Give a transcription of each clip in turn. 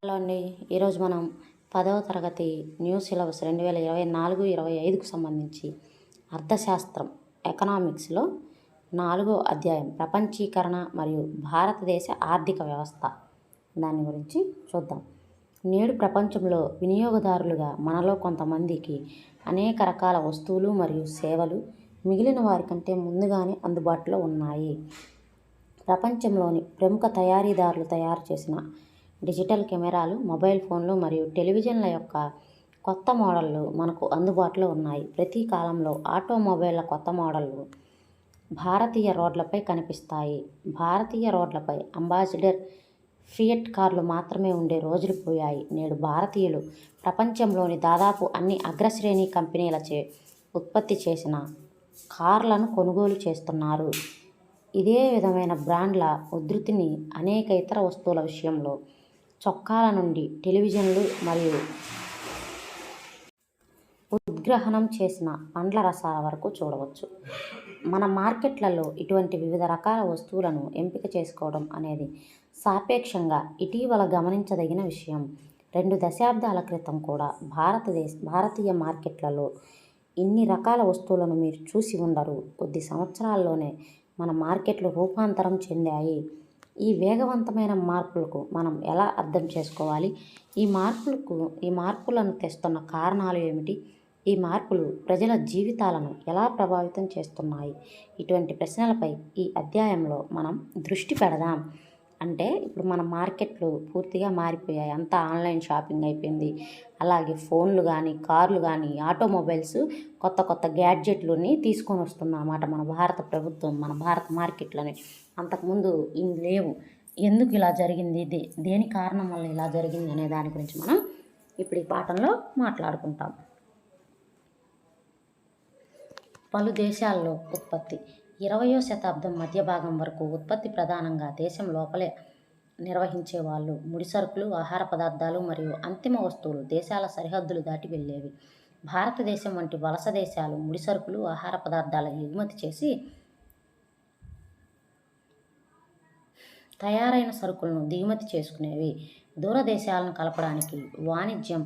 Hello అండి. ఈరోజు మనం 10వ తరగతి న్యూ సిలబస్ 2024-25కు సంబంధించి అర్థశాస్త్రం ఎకనామిక్స్లో 4వ అధ్యాయం ప్రపంచీకరణ మరియు భారతదేశ ఆర్థిక వ్యవస్థ దాని గురించి చూద్దాం. నేడు ప్రపంచంలో వినియోగదారులుగా మనలో కొంతమందికి అనేక రకాల వస్తువులు మరియు సేవలు మిగిలిన వారి కంటే ముందుగానే అందుబాటులో ఉన్నాయి. ప్రపంచంలోని ప్రముఖ తయారీదారులు తయారు చేసిన డిజిటల్ కెమెరాలు, మొబైల్ ఫోన్లు మరియు టెలివిజన్ల యొక్క కొత్త మోడళ్లు మనకు అందుబాటులో ఉన్నాయి. ప్రతి కాలంలో ఆటోమొబైళ్ల కొత్త మోడళ్లు భారతీయ రోడ్లపై కనిపిస్తాయి. భారతీయ రోడ్లపై అంబాసిడర్, ఫియట్ కార్లు మాత్రమే ఉండే రోజులు పోయాయి. నేడు భారతీయులు ప్రపంచంలోని దాదాపు అన్ని అగ్రశ్రేణి కంపెనీలచే ఉత్పత్తి చేసిన కార్లను కొనుగోలు చేస్తున్నారు. ఇదే విధమైన బ్రాండ్ల ఉధృతిని అనేక ఇతర వస్తువుల విషయంలో చొక్కాల నుండి టెలివిజన్లు మరియు ఉద్గ్రహణం చేసిన పండ్ల రసాల వరకు చూడవచ్చు. మన మార్కెట్లలో ఇటువంటి వివిధ రకాల వస్తువులను ఎంపిక చేసుకోవడం అనేది సాపేక్షంగా ఇటీవల గమనించదగిన విషయం. 2 దశాబ్దాల క్రితం కూడా భారతీయ మార్కెట్లలో ఇన్ని రకాల వస్తువులను మీరు చూసి ఉండరు. కొద్ది సంవత్సరాల్లోనే మన మార్కెట్లు రూపాంతరం చెందాయి. ఈ వేగవంతమైన మార్పులకు మనం ఎలా అర్థం చేసుకోవాలి? ఈ మార్పులను తెస్తున్న కారణాలు ఏమిటి? ఈ మార్పులు ప్రజల జీవితాలను ఎలా ప్రభావితం చేస్తున్నాయి? ఇటువంటి ప్రశ్నలపై ఈ అధ్యాయంలో మనం దృష్టి పెడదాం. అంటే ఇప్పుడు మన మార్కెట్లు పూర్తిగా మారిపోయాయి. అంతా ఆన్లైన్ షాపింగ్ అయిపోయింది. అలాగే ఫోన్లు కానీ, కార్లు కానీ, ఆటోమొబైల్స్ కొత్త కొత్త గ్యాడ్జెట్లని తీసుకొని వస్తుందన్నమాట మన భారత ప్రభుత్వం, మన భారత మార్కెట్లని. అంతకుముందు ఇన్ని లేవు. ఎందుకు ఇలా జరిగింది, దేని కారణం వల్ల ఇలా జరిగింది అనే దాని గురించి మనం ఇప్పుడు ఈ పాఠంలో మాట్లాడుకుంటాం. పలు దేశాల్లో ఉత్పత్తి 20వ శతాబ్దం మధ్య భాగం వరకు ఉత్పత్తి ప్రధానంగా దేశం లోపలే నిర్వహించేవాళ్ళు. ముడిసరుకులు, ఆహార పదార్థాలు మరియు అంతిమ వస్తువులు దేశాల సరిహద్దులు దాటి వెళ్ళేవి. భారతదేశం వంటి వలస దేశాలు ముడిసరుకులు, ఆహార పదార్థాలను ఎగుమతి చేసి తయారైన సరుకులను దిగుమతి చేసుకునేవి. దూర దేశాలను కలపడానికి వాణిజ్యం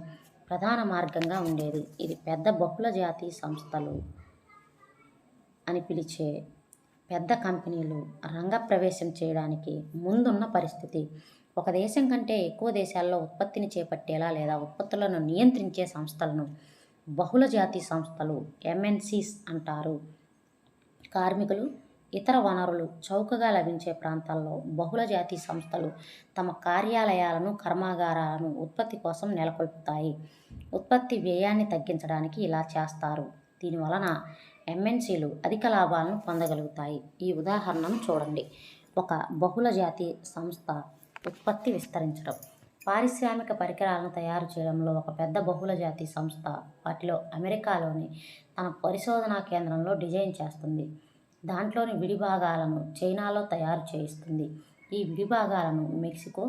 ప్రధాన మార్గంగా ఉండేది. ఇది పెద్ద బహుళ జాతి సంస్థలు అని పిలిచే పెద్ద కంపెనీలు రంగప్రవేశం చేయడానికి ముందున్న పరిస్థితి. ఒక దేశం కంటే ఎక్కువ దేశాల్లో ఉత్పత్తిని చేపట్టేలా లేదా ఉత్పత్తులను నియంత్రించే సంస్థలను బహుళ జాతి సంస్థలు MNCs అంటారు. కార్మికులు, ఇతర వనరులు చౌకగా లభించే ప్రాంతాల్లో బహుళ జాతి సంస్థలు తమ కార్యాలయాలను, కర్మాగారాలను ఉత్పత్తి కోసం నెలకొల్పుతాయి. ఉత్పత్తి వ్యయాన్ని తగ్గించడానికి ఇలా చేస్తారు. దీనివలన MNCలు అధిక లాభాలను పొందగలుగుతాయి. ఈ ఉదాహరణను చూడండి. ఒక బహుళ జాతి సంస్థ ఉత్పత్తి విస్తరించడం. పారిశ్రామిక పరికరాలను తయారు చేయడంలో ఒక పెద్ద బహుళ జాతి సంస్థ వాటిలో అమెరికాలోని తన పరిశోధనా కేంద్రంలో డిజైన్ చేస్తుంది. దాంట్లోని విడిభాగాలను చైనాలో తయారు చేయిస్తుంది. ఈ విడిభాగాలను మెక్సికో,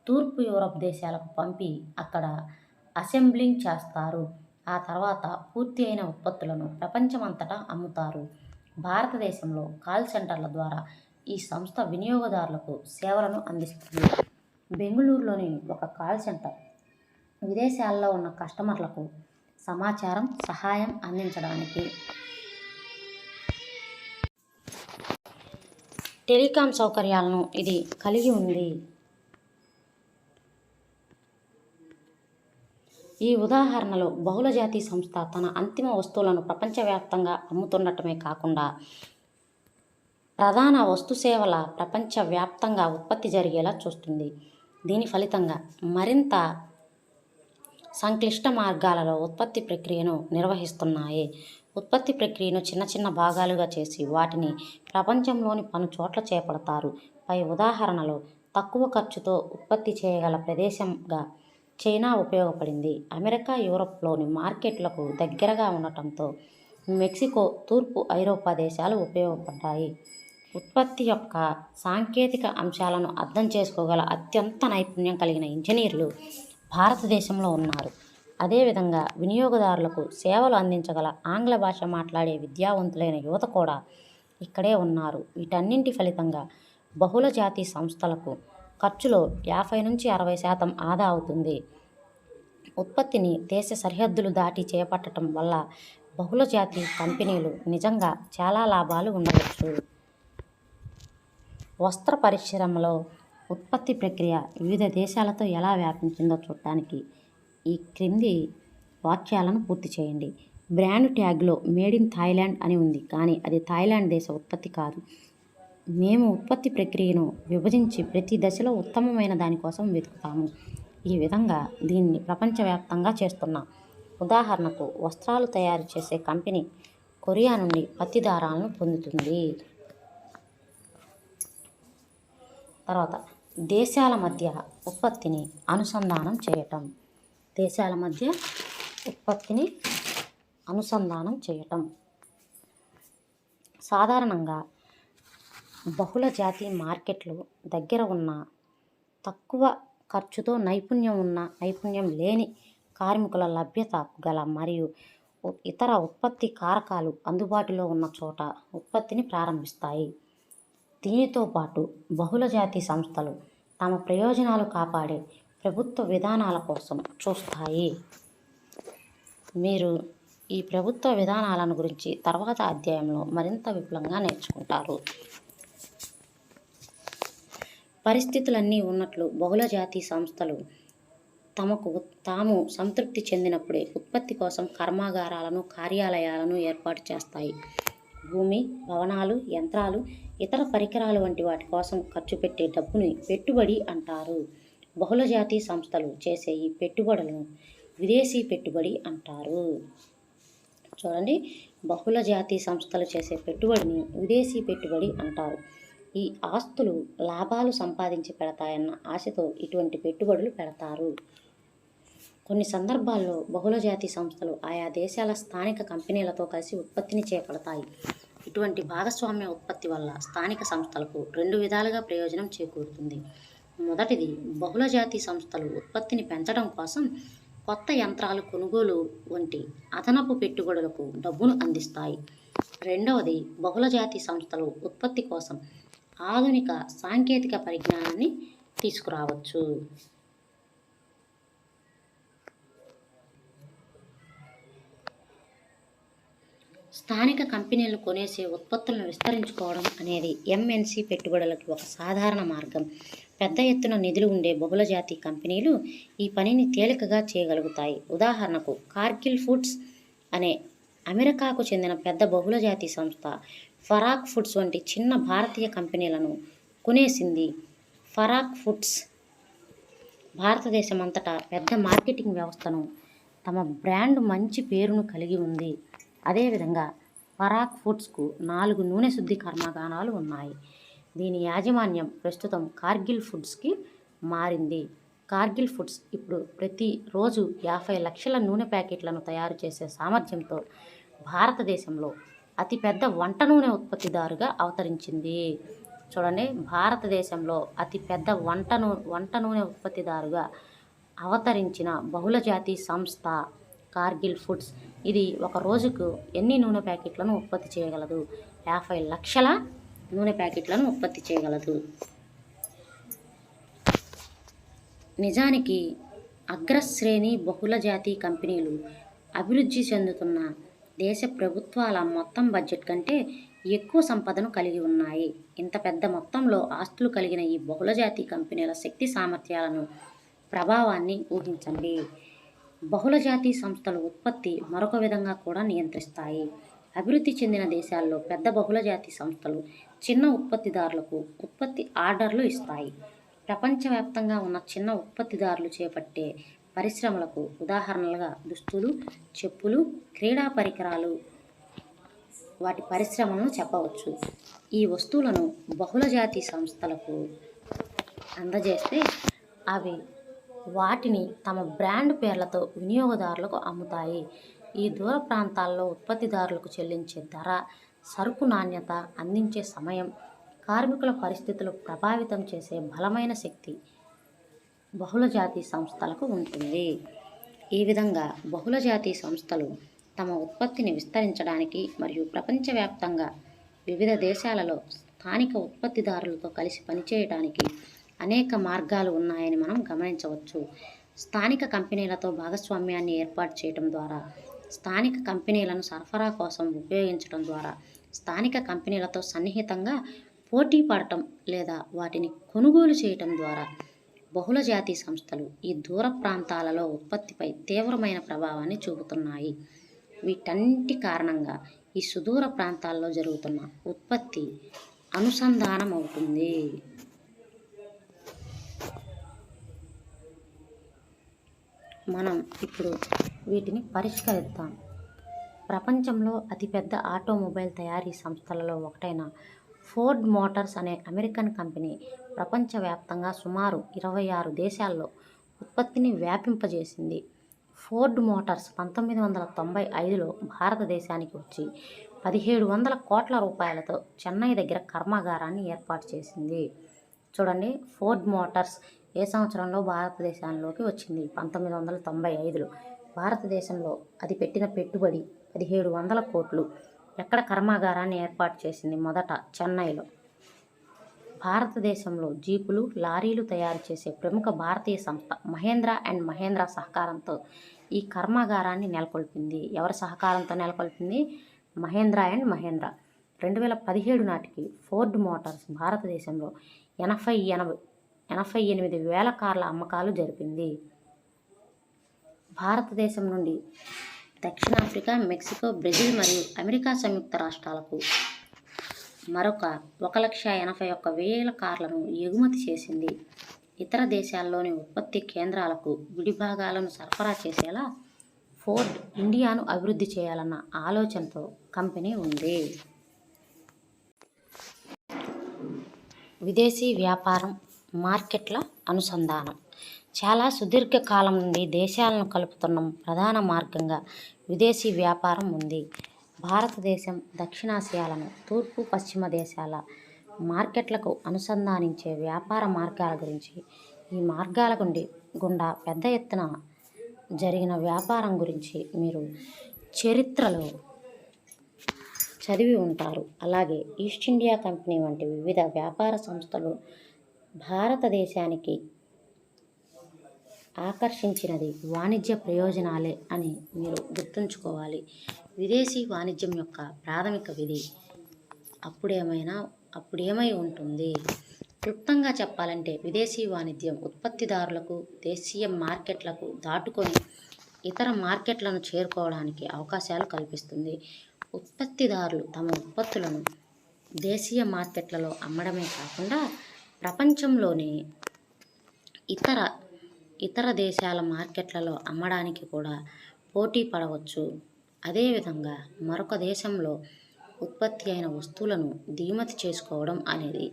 తూర్పు యూరప్ దేశాలకు పంపి అక్కడ అసెంబ్లింగ్ చేస్తారు. ఆ తర్వాత పూర్తి అయిన ఉత్పత్తులను ప్రపంచమంతటా అమ్ముతారు. భారతదేశంలో కాల్ సెంటర్ల ద్వారా ఈ సంస్థ వినియోగదారులకు సేవలను అందిస్తుంది. బెంగళూరులోని ఒక కాల్ సెంటర్ విదేశాల్లో ఉన్న కస్టమర్లకు సమాచారం, సహాయం అందించడానికి టెలికాం సౌకర్యాలను ఇది కలిగి ఉంది. ఈ ఉదాహరణలో బహుళజాతి సంస్థ తన అంతిమ వస్తువులను ప్రపంచవ్యాప్తంగా అమ్ముతుండటమే కాకుండా ప్రధాన వస్తుసేవల ప్రపంచవ్యాప్తంగా ఉత్పత్తి జరిగేలా చూస్తుంది. దీని ఫలితంగా మరింత సంక్లిష్ట మార్గాలలో ఉత్పత్తి ప్రక్రియను నిర్వహిస్తున్నాయి. ఉత్పత్తి ప్రక్రియను చిన్న చిన్న భాగాలుగా చేసి వాటిని ప్రపంచంలోని పలు చోట్ల చేపడతారు. పై ఉదాహరణలో తక్కువ ఖర్చుతో ఉత్పత్తి చేయగల ప్రదేశంగా చైనా ఉపయోగపడింది. అమెరికా, యూరప్లోని మార్కెట్లకు దగ్గరగా ఉండటంతో మెక్సికో, తూర్పు ఐరోపా దేశాలు ఉపయోగపడ్డాయి. ఉత్పత్తి యొక్క సాంకేతిక అంశాలను అర్థం చేసుకోగల అత్యంత నైపుణ్యం కలిగిన ఇంజనీర్లు భారతదేశంలో ఉన్నారు. అదేవిధంగా వినియోగదారులకు సేవలు అందించగల ఆంగ్ల భాష మాట్లాడే విద్యావంతులైన యువత కూడా ఇక్కడే ఉన్నారు. వీటన్నింటి ఫలితంగా బహుళ జాతి సంస్థలకు ఖర్చులో 50 నుంచి 60% ఆదా అవుతుంది. ఉత్పత్తిని దేశ సరిహద్దులు దాటి చేపట్టడం వల్ల బహుళజాతి కంపెనీలు నిజంగా చాలా లాభాలు ఉండవచ్చు. వస్త్ర పరిశ్రమలో ఉత్పత్తి ప్రక్రియ వివిధ దేశాలతో ఎలా వ్యాపించిందో చూడటానికి ఈ క్రింది వాక్యాలను పూర్తి చేయండి. బ్రాండ్ ట్యాగ్లో మేడ్ ఇన్ థాయిలాండ్ అని ఉంది, కానీ అది థాయిలాండ్ దేశ ఉత్పత్తి కాదు. మేము ఉత్పత్తి ప్రక్రియను విభజించి ప్రతి దశలో ఉత్తమమైన దానికోసం వెతుకుతాము. ఈ విధంగా దీన్ని ప్రపంచవ్యాప్తంగా చేస్తున్నాం. ఉదాహరణకు, వస్త్రాలు తయారు చేసే కంపెనీ కొరియా నుండి పత్తి దారాలను పొందుతుంది. తర్వాత, దేశాల మధ్య ఉత్పత్తిని అనుసంధానం చేయటం. దేశాల మధ్య ఉత్పత్తిని అనుసంధానం చేయటం సాధారణంగా బహుళ జాతి మార్కెట్లు దగ్గర ఉన్న, తక్కువ ఖర్చుతో నైపుణ్యం లేని కార్మికుల లభ్యత గల మరియు ఇతర ఉత్పత్తి కారకాలు అందుబాటులో ఉన్న చోట ఉత్పత్తిని ప్రారంభిస్తాయి. దీనితో పాటు బహుళజాతి సంస్థలు తమ ప్రయోజనాలు కాపాడే ప్రభుత్వ విధానాల కోసం చూస్తాయి. మీరు ఈ ప్రభుత్వ విధానాలను గురించి తర్వాత అధ్యాయంలో మరింత విపులంగా నేర్చుకుంటారు. పరిస్థితులన్నీ ఉన్నట్లు బహుళజాతి సంస్థలు తమకు తాము సంతృప్తి చెందినప్పుడే ఉత్పత్తి కోసం కర్మాగారాలను, కార్యాలయాలను ఏర్పాటు చేస్తాయి. భూమి, భవనాలు, యంత్రాలు, ఇతర పరికరాలు వంటి వాటి కోసం ఖర్చు పెట్టే డబ్బుని పెట్టుబడి అంటారు. బహుళజాతి సంస్థలు చేసే ఈ పెట్టుబడులను విదేశీ పెట్టుబడి అంటారు. చూడండి, బహుళజాతి సంస్థలు చేసే పెట్టుబడిని విదేశీ పెట్టుబడి అంటారు. ఈ ఆస్తులు లాభాలు సంపాదించి పెడతాయన్న ఆశతో ఇటువంటి పెట్టుబడులు పెడతారు. కొన్ని సందర్భాల్లో బహుళజాతి సంస్థలు ఆయా దేశాల స్థానిక కంపెనీలతో కలిసి ఉత్పత్తిని చేపడతాయి. ఇటువంటి భాగస్వామ్య ఉత్పత్తి వల్ల స్థానిక సంస్థలకు 2 విధాలుగా ప్రయోజనం చేకూరుతుంది. మొదటిది, బహుళజాతి సంస్థలు ఉత్పత్తిని పెంచడం కోసం కొత్త యంత్రాలు కొనుగోలు వంటి అదనపు పెట్టుబడులకు డబ్బును అందిస్తాయి. రెండవది, బహుళజాతి సంస్థలు ఉత్పత్తి కోసం ఆధునిక సాంకేతిక పరిజ్ఞానాన్ని తీసుకురావచ్చు. స్థానిక కంపెనీలు కొనేసే ఉత్పత్తులను విస్తరించుకోవడం అనేది ఎంఎన్సి పెట్టుబడులకి ఒక సాధారణ మార్గం. పెద్ద ఎత్తున నిధులు ఉండే బహుళజాతి కంపెనీలు ఈ పనిని తేలికగా చేయగలుగుతాయి. ఉదాహరణకు, కార్గిల్ ఫుడ్స్ అనే అమెరికాకు చెందిన పెద్ద బహుళజాతి సంస్థ ఫరాక్ ఫుడ్స్ వంటి చిన్న భారతీయ కంపెనీలను కొనేసింది. ఫరాక్ ఫుడ్స్ భారతదేశమంతటా పెద్ద మార్కెటింగ్ వ్యవస్థను, తమ బ్రాండ్ మంచి పేరును కలిగి ఉంది. అదేవిధంగా ఫరాక్ ఫుడ్స్కు 4 నూనె శుద్ధి కర్మాగారాలు ఉన్నాయి. దీని యాజమాన్యం ప్రస్తుతం కార్గిల్ ఫుడ్స్కి మారింది. కార్గిల్ ఫుడ్స్ ఇప్పుడు ప్రతి రోజు 50 లక్షల నూనె ప్యాకెట్లను తయారు చేసే సామర్థ్యంతో భారతదేశంలో అతిపెద్ద వంట నూనె ఉత్పత్తిదారుగా అవతరించింది. చూడండి, భారతదేశంలో అతిపెద్ద వంట నూనె ఉత్పత్తిదారుగా అవతరించిన బహుళజాతి సంస్థ కార్గిల్ ఫుడ్స్. ఇది ఒక రోజుకు ఎన్ని నూనె ప్యాకెట్లను ఉత్పత్తి చేయగలదు? 50 లక్షల నూనె ప్యాకెట్లను ఉత్పత్తి చేయగలదు. నిజానికి అగ్రశ్రేణి బహుళజాతి కంపెనీలు అభివృద్ధి చెందుతున్న దేశ ప్రభుత్వాల మొత్తం బడ్జెట్ కంటే ఎక్కువ సంపదను కలిగి ఉన్నాయి. ఇంత పెద్ద మొత్తంలో ఆస్తులు కలిగిన ఈ బహుళజాతి కంపెనీల శక్తి సామర్థ్యాలను, ప్రభావాన్ని ఊహించండి. బహుళజాతి సంస్థలు ఉత్పత్తి మరొక విధంగా కూడా నియంత్రిస్తాయి. అభివృద్ధి చెందిన దేశాల్లో పెద్ద బహుళజాతి సంస్థలు చిన్న ఉత్పత్తిదారులకు ఉత్పత్తి ఆర్డర్లు ఇస్తాయి. ప్రపంచవ్యాప్తంగా ఉన్న చిన్న ఉత్పత్తిదారులు చేపట్టే పరిశ్రమలకు ఉదాహరణలుగా దుస్తులు, చెప్పులు, క్రీడా పరికరాలు వాటి పరిశ్రమలను చెప్పవచ్చు. ఈ వస్తువులను బహుళజాతి సంస్థలకు అందజేస్తే అవి వాటిని తమ బ్రాండ్ పేర్లతో వినియోగదారులకు అమ్ముతాయి. ఈ దూర ప్రాంతాల్లో ఉత్పత్తిదారులకు చెల్లించే ధర, సరుకు నాణ్యత, అందించే సమయం, కార్మికుల పరిస్థితులు ప్రభావితం చేసే బలమైన శక్తి బహుళజాతి సంస్థలకు ఉంటుంది. ఈ విధంగా బహుళజాతి సంస్థలు తమ ఉత్పత్తిని విస్తరించడానికి మరియు ప్రపంచవ్యాప్తంగా వివిధ దేశాలలో స్థానిక ఉత్పత్తిదారులతో కలిసి పనిచేయడానికి అనేక మార్గాలు ఉన్నాయని మనం గమనించవచ్చు. స్థానిక కంపెనీలతో భాగస్వామ్యాన్ని ఏర్పాటు చేయడం ద్వారా, స్థానిక కంపెనీలను సరఫరా కోసం ఉపయోగించడం ద్వారా, స్థానిక కంపెనీలతో సన్నిహితంగా పోటీ పడటం లేదా వాటిని కొనుగోలు చేయటం ద్వారా బహుళజాతి సంస్థలు ఈ దూర ప్రాంతాలలో ఉత్పత్తిపై తీవ్రమైన ప్రభావాన్ని చూపుతున్నాయి. వీటన్నిటి కారణంగా ఈ సుదూర ప్రాంతాల్లో జరుగుతున్న ఉత్పత్తి అనుసంధానం అవుతుంది. మనం ఇప్పుడు వీటిని పరిష్కరిద్దాం. ప్రపంచంలో అతిపెద్ద ఆటోమొబైల్ తయారీ సంస్థలలో ఒకటైన ఫోర్డ్ మోటార్స్ అనే అమెరికన్ కంపెనీ ప్రపంచవ్యాప్తంగా సుమారు 26 దేశాల్లో ఉత్పత్తిని వ్యాపింపజేసింది. ఫోర్డ్ మోటార్స్ 1995లో భారతదేశానికి వచ్చి 1700 కోట్ల రూపాయలతో చెన్నై దగ్గర కర్మాగారాన్ని ఏర్పాటు చేసింది. చూడండి, ఫోర్డ్ మోటార్స్ ఏ సంవత్సరంలో భారతదేశంలోకి వచ్చింది? 1995లో. భారతదేశంలో అది పెట్టిన పెట్టుబడి 1700 కోట్లు. ఎక్కడ కర్మాగారాన్ని ఏర్పాటు చేసింది? మొదట చెన్నైలో. భారతదేశంలో జీపులు, లారీలు తయారు చేసే ప్రముఖ భారతీయ సంస్థ మహేంద్ర అండ్ మహేంద్ర సహకారంతో ఈ కర్మాగారాన్ని నెలకొల్పింది. ఎవరి సహకారంతో నెలకొల్పింది? మహేంద్ర అండ్ మహేంద్ర. 2017 నాటికి ఫోర్డ్ మోటార్స్ భారతదేశంలో 88,000 కార్ల అమ్మకాలు జరిపింది. భారతదేశం నుండి దక్షిణాఫ్రికా, మెక్సికో, బ్రెజిల్ మరియు అమెరికా సంయుక్త రాష్ట్రాలకు మరొక 1,81,000 కార్లను ఎగుమతి చేసింది. ఇతర దేశాల్లోని ఉత్పత్తి కేంద్రాలకు విడిభాగాలను సరఫరా చేసేలా ఫోర్డ్ ఇండియాను అభివృద్ధి చేయాలన్న ఆలోచనతో కంపెనీ ఉంది. విదేశీ వ్యాపారం, మార్కెట్ల అనుసంధానం. చాలా సుదీర్ఘ కాలం నుండి దేశాలను కలుపుతున్న ప్రధాన మార్గంగా విదేశీ వ్యాపారం ఉంది. భారతదేశం దక్షిణాసియాలను తూర్పు, పశ్చిమ దేశాల మార్కెట్లకు అనుసంధానించే వ్యాపార మార్గాల గురించి, ఈ మార్గాల గుండా పెద్ద ఎత్తున జరిగిన వ్యాపారం గురించి మీరు చరిత్రలో చదివి ఉంటారు. అలాగే ఈస్ట్ ఇండియా కంపెనీ వంటి వివిధ వ్యాపార సంస్థలు భారతదేశానికి ఆకర్షించినది వాణిజ్య ప్రయోజనాలే అని మీరు గుర్తుంచుకోవాలి. విదేశీ వాణిజ్యం యొక్క ప్రాథమిక విధి అప్పుడేమై ఉంటుంది? క్లుప్తంగా చెప్పాలంటే విదేశీ వాణిజ్యం ఉత్పత్తిదారులకు దేశీయ మార్కెట్లకు దాటుకొని ఇతర మార్కెట్లను చేరుకోవడానికి అవకాశాలు కల్పిస్తుంది. ఉత్పత్తిదారులు తమ ఉత్పత్తులను దేశీయ మార్కెట్లలో అమ్మడమే కాకుండా ప్రపంచంలోని ఇతర దేశాల మార్కెట్లలో అమ్మడానికి కూడా పోటీ పడవచ్చు. అదేవిధంగా మరొక దేశంలో ఉత్పత్తి అయిన వస్తువులను దిగుమతి చేసుకోవడం అనేది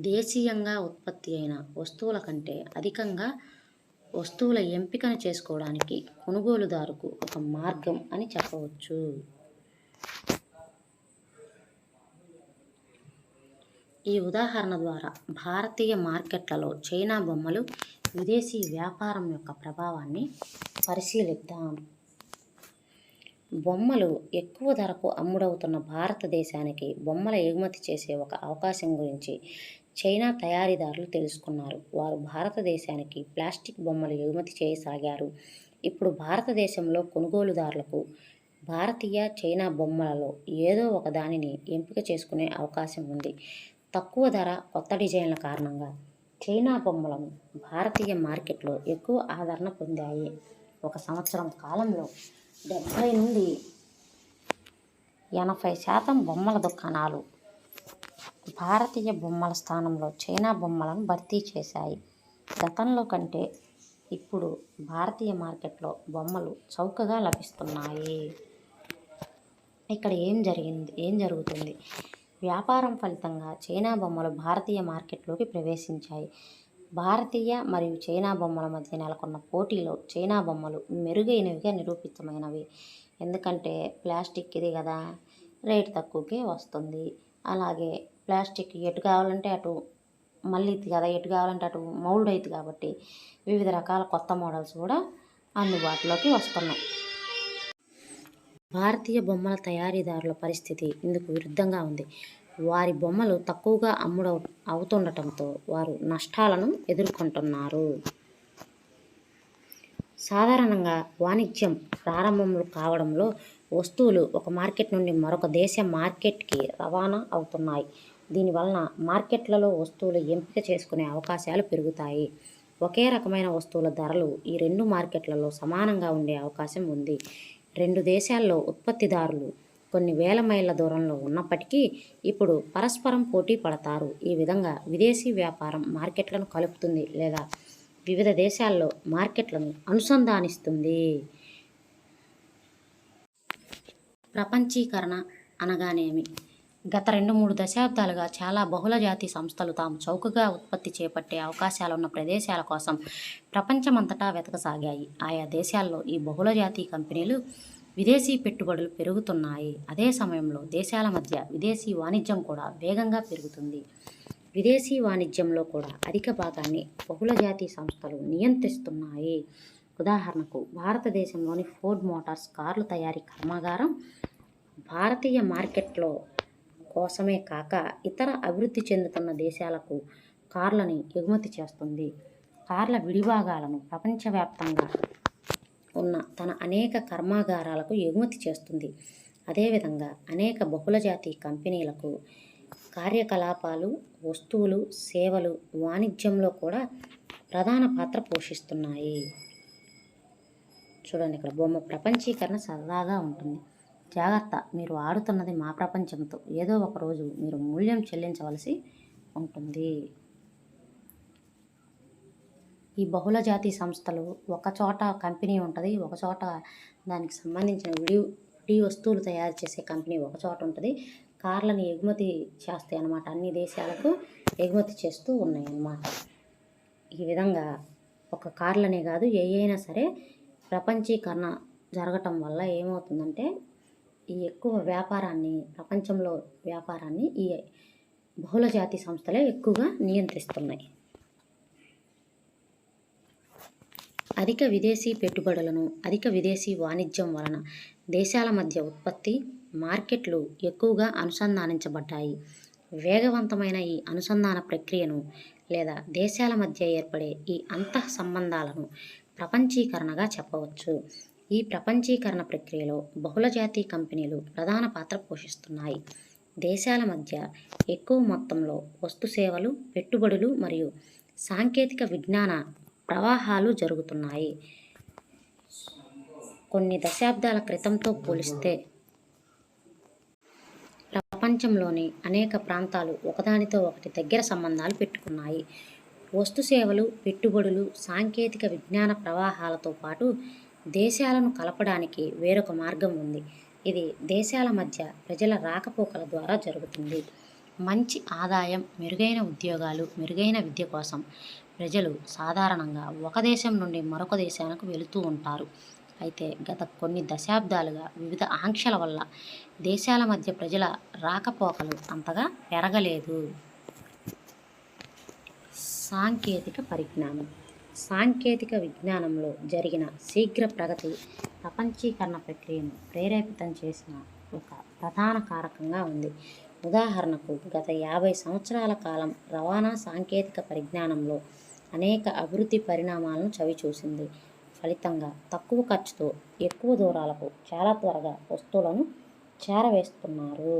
దేశీయంగా ఉత్పత్తి అయిన వస్తువుల కంటే అధికంగా వస్తువుల ఎంపికను చేసుకోవడానికి కొనుగోలుదారుకు ఒక మార్గం అని చెప్పవచ్చు. ఈ ఉదాహరణ ద్వారా భారతీయ మార్కెట్లలో చైనా బొమ్మలు విదేశీ వ్యాపారం యొక్క ప్రభావాన్ని పరిశీలిద్దాం. బొమ్మలు ఎక్కువ ధరకు అమ్ముడవుతున్న భారతదేశానికి బొమ్మల ఎగుమతి చేసే ఒక అవకాశం గురించి చైనా తయారీదారులు తెలుసుకున్నారు. వారు భారతదేశానికి ప్లాస్టిక్ బొమ్మలు ఎగుమతి చేయసాగారు. ఇప్పుడు భారతదేశంలో కొనుగోలుదారులకు భారతీయ, చైనా బొమ్మలలో ఏదో ఒక దానిని ఎంపిక చేసుకునే అవకాశం ఉంది. తక్కువ ధర, కొత్త డిజైన్ల కారణంగా చైనా బొమ్మలను భారతీయ మార్కెట్లో ఎక్కువ ఆదరణ పొందాయి. ఒక సంవత్సరం కాలంలో 70 నుండి 80% బొమ్మల దుకాణాలు భారతీయ బొమ్మల స్థానంలో చైనా బొమ్మలను భర్తీ చేశాయి. గతంలో కంటే ఇప్పుడు భారతీయ మార్కెట్లో బొమ్మలు చౌకగా లభిస్తున్నాయి. ఇక్కడ ఏం జరుగుతుంది? వ్యాపారం ఫలితంగా చైనా బొమ్మలు భారతీయ మార్కెట్లోకి ప్రవేశించాయి. భారతీయ మరియు చైనా బొమ్మల మధ్య నెలకొన్న పోటీలో చైనా బొమ్మలు మెరుగైనవిగా నిరూపితమైనవి. ఎందుకంటే ప్లాస్టిక్ ఇది కదా, రేటు తక్కువకే వస్తుంది. అలాగే ప్లాస్టిక్ ఎటు కావాలంటే అటు మళ్ళీది కదా, ఎటు కావాలంటే అటు మౌల్డ్ అవుతుంది కాబట్టి వివిధ రకాల కొత్త మోడల్స్ కూడా అందుబాటులోకి వస్తున్నాయి. భారతీయ బొమ్మల తయారీదారుల పరిస్థితి ఇందుకు విరుద్ధంగా ఉంది. వారి బొమ్మలు తక్కువగా అవుతుండటంతో వారు నష్టాలను ఎదుర్కొంటున్నారు. సాధారణంగా వాణిజ్యం ప్రారంభం కావడంలో వస్తువులు ఒక మార్కెట్ నుండి మరొక దేశ మార్కెట్కి రవాణా అవుతున్నాయి. దీనివలన మార్కెట్లలో వస్తువులు ఎంపిక చేసుకునే అవకాశాలు పెరుగుతాయి. ఒకే రకమైన వస్తువుల ధరలు ఈ రెండు మార్కెట్లలో సమానంగా ఉండే అవకాశం ఉంది. రెండు దేశాల్లో ఉత్పత్తిదారులు కొన్ని వేల మైళ్ళ దూరంలో ఉన్నప్పటికీ ఇప్పుడు పరస్పరం పోటీ పడతారు. ఈ విధంగా విదేశీ వ్యాపారం మార్కెట్లను కలుపుతుంది లేదా వివిధ దేశాల్లో మార్కెట్లను అనుసంధానిస్తుంది. ప్రపంచీకరణ అనగానేమి? గత 2-3 దశాబ్దాలుగా చాలా బహుళజాతి సంస్థలు తాము చౌకగా ఉత్పత్తి చేపట్టే అవకాశాలున్న ప్రదేశాల కోసం ప్రపంచమంతటా వెతకసాగాయి. ఆయా దేశాల్లో ఈ బహుళజాతి కంపెనీలు విదేశీ పెట్టుబడులు పెరుగుతున్నాయి. అదే సమయంలో దేశాల మధ్య విదేశీ వాణిజ్యం కూడా వేగంగా పెరుగుతుంది. విదేశీ వాణిజ్యంలో కూడా అధిక భాగాన్ని బహుళజాతి సంస్థలు నియంత్రిస్తున్నాయి. ఉదాహరణకు భారతదేశంలోని ఫోర్డ్ మోటార్స్ కార్ల తయారీ కర్మాగారం భారతీయ మార్కెట్లో కోసమే కాక ఇతర అభివృద్ధి చెందుతున్న దేశాలకు కార్లని ఎగుమతి చేస్తుంది. కార్ల విడిభాగాలను ప్రపంచవ్యాప్తంగా ఉన్న తన అనేక కర్మాగారాలకు ఎగుమతి చేస్తుంది. అదేవిధంగా అనేక బహుళజాతి కంపెనీలకు కార్యకలాపాలు, వస్తువులు, సేవలు, వాణిజ్యంలో కూడా ప్రధాన పాత్ర పోషిస్తున్నాయి. చూడండి, ఇక్కడ బొమ్మ ప్రపంచీకరణ సరదాగా ఉంటుంది. జాగ్రత్త, మీరు ఆడుతున్నది మా ప్రపంచంతో. ఏదో ఒక రోజు మీరు మూల్యం చెల్లించవలసి ఉంటుంది. ఈ బహుళజాతి సంస్థలు ఒక చోట కంపెనీ ఉంటుంది, ఒక చోట దానికి సంబంధించిన విడి వస్తువులు తయారు చేసే కంపెనీ ఒక చోట ఉంటుంది. కార్లను ఎగుమతి చేస్తాయి అన్నమాట. అన్ని దేశాలకు ఎగుమతి చేస్తూ ఉన్నాయి అన్నమాట. ఈ విధంగా ఒక కార్లనే కాదు, అయినా సరే ప్రపంచీకరణ జరగటం వల్ల ఏమవుతుందంటే ఈ ఎక్కువ వ్యాపారాన్ని, ప్రపంచంలో వ్యాపారాన్ని ఈ బహుళజాతి సంస్థలే ఎక్కువగా నియంత్రిస్తున్నాయి. అధిక విదేశీ పెట్టుబడులను, అధిక విదేశీ వాణిజ్యం వలన దేశాల మధ్య ఉత్పత్తి, మార్కెట్లు ఎక్కువగా అనుసంధానించబడ్డాయి. వేగవంతమైన ఈ అనుసంధాన ప్రక్రియను లేదా దేశాల మధ్య ఏర్పడే ఈ అంతః సంబంధాలను ప్రపంచీకరణగా చెప్పవచ్చు. ఈ ప్రపంచీకరణ ప్రక్రియలో బహుళజాతి కంపెనీలు ప్రధాన పాత్ర పోషిస్తున్నాయి. దేశాల మధ్య ఎక్కువ మొత్తంలో వస్తు సేవలు, పెట్టుబడులు మరియు సాంకేతిక విజ్ఞాన ప్రవాహాలు జరుగుతున్నాయి. కొన్ని దశాబ్దాల క్రితంతో పోలిస్తే ప్రపంచంలోని అనేక ప్రాంతాలు ఒకదానితో ఒకటి దగ్గర సంబంధాలు పెట్టుకున్నాయి. వస్తు సేవలు, పెట్టుబడులు, సాంకేతిక విజ్ఞాన ప్రవాహాలతో పాటు దేశాలను కలపడానికి వేరొక మార్గం ఉంది. ఇది దేశాల మధ్య ప్రజల రాకపోకల ద్వారా జరుగుతుంది. మంచి ఆదాయం, మెరుగైన ఉద్యోగాలు, మెరుగైన విద్య కోసం ప్రజలు సాధారణంగా ఒక దేశం నుండి మరొక దేశానికి వెళుతూ ఉంటారు. అయితే గత కొన్ని దశాబ్దాలుగా వివిధ ఆంక్షల వల్ల దేశాల మధ్య ప్రజల రాకపోకలు అంతగా పెరగలేదు. సాంకేతిక పరిజ్ఞానం. సాంకేతిక విజ్ఞానంలో జరిగిన శీఘ్ర ప్రగతి ప్రపంచీకరణ ప్రక్రియను ప్రేరేపితం చేసిన ఒక ప్రధాన కారకంగా ఉంది. ఉదాహరణకు గత 50 సంవత్సరాల కాలం రవాణా సాంకేతిక పరిజ్ఞానంలో అనేక అభివృద్ధి పరిణామాలను చవిచూసింది. ఫలితంగా తక్కువ ఖర్చుతో ఎక్కువ దూరాలకు చాలా త్వరగా వస్తువులను చేరవేస్తున్నారు.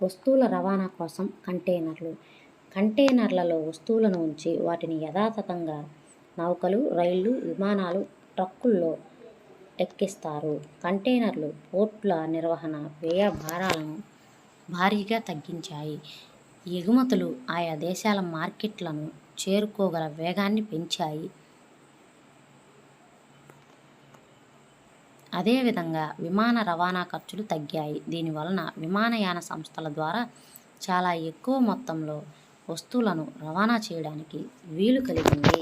వస్తువుల రవాణా కోసం కంటైనర్లు. కంటైనర్లలో వస్తువులను ఉంచి వాటిని యథాతథంగా నౌకలు, రైళ్లు, విమానాలు, ట్రక్కుల్లో ఎక్కిస్తారు. కంటైనర్లు పోర్టుల నిర్వహణ వ్యయ భారాలను భారీగా తగ్గించాయి. ఎగుమతులు ఆయా దేశాల మార్కెట్లను చేరుకోగల వేగాన్ని పెంచాయి. అదేవిధంగా విమాన రవాణా ఖర్చులు తగ్గాయి. దీనివలన విమానయాన సంస్థల ద్వారా చాలా ఎక్కువ మొత్తంలో వస్తువులను రవాణా చేయడానికి వీలు కలిగింది.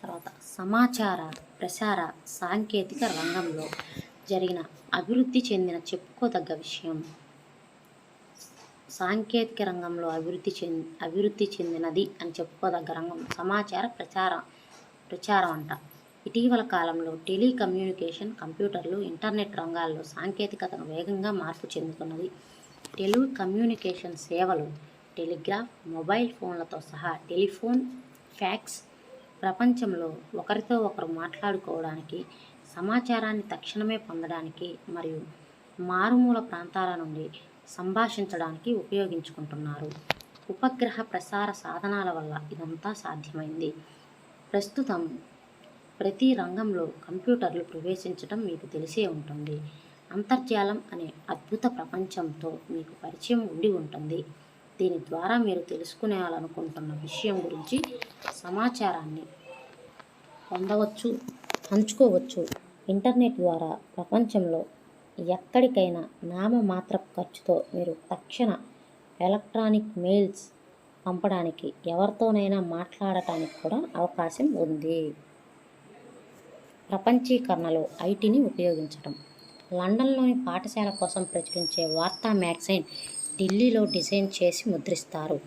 తర్వాత సమాచార ప్రసార సాంకేతిక రంగంలో జరిగిన అభివృద్ధి చెందిన చెప్పుకోదగ్గ విషయం. సాంకేతిక రంగంలో అభివృద్ధి చెందినది అని చెప్పుకోదగ్గ రంగం సమాచార ప్రచారం అంట. ఇటీవల కాలంలో టెలికమ్యూనికేషన్, కంప్యూటర్లు, ఇంటర్నెట్ రంగాల్లో సాంకేతికత వేగంగా మార్పు చెందుతున్నది. టెలికమ్యూనికేషన్ సేవలు, టెలిగ్రాఫ్, మొబైల్ ఫోన్లతో సహా టెలిఫోన్, ఫ్యాక్స్ ప్రపంచంలో ఒకరితో ఒకరు మాట్లాడుకోవడానికి, సమాచారాన్ని తక్షణమే పొందడానికి మరియు మారుమూల ప్రాంతాల నుండి సంభాషించడానికి ఉపయోగించుకుంటున్నారు. ఉపగ్రహ ప్రసార సాధనాల వల్ల ఇదంతా సాధ్యమైంది. ప్రస్తుతం ప్రతి రంగంలో కంప్యూటర్లు ప్రవేశించడం మీకు తెలిసే ఉంటుంది. అంతర్జాలం అనే అద్భుత ప్రపంచంతో మీకు పరిచయం ఉండి ఉంటుంది. దీని ద్వారా మీరు తెలుసుకోవాలనుకుంటున్న విషయం గురించి సమాచారాన్ని పొందవచ్చు, పంచుకోవచ్చు. ఇంటర్నెట్ ద్వారా ప్రపంచంలో ఎక్కడికైనా నామమాత్రపు ఖర్చుతో మీరు తక్షణ ఎలక్ట్రానిక్ మెయిల్స్ పంపడానికి, ఎవరితోనైనా మాట్లాడటానికి కూడా అవకాశం ఉంది. ప్రపంచీకరణలో ఐటీని ఉపయోగించడం. లండన్లోని పాఠశాల కోసం ప్రచురించే వార్తా మ్యాగజైన్ ఢిల్లీలో డిజైన్ చేసి ముద్రిస్తారు.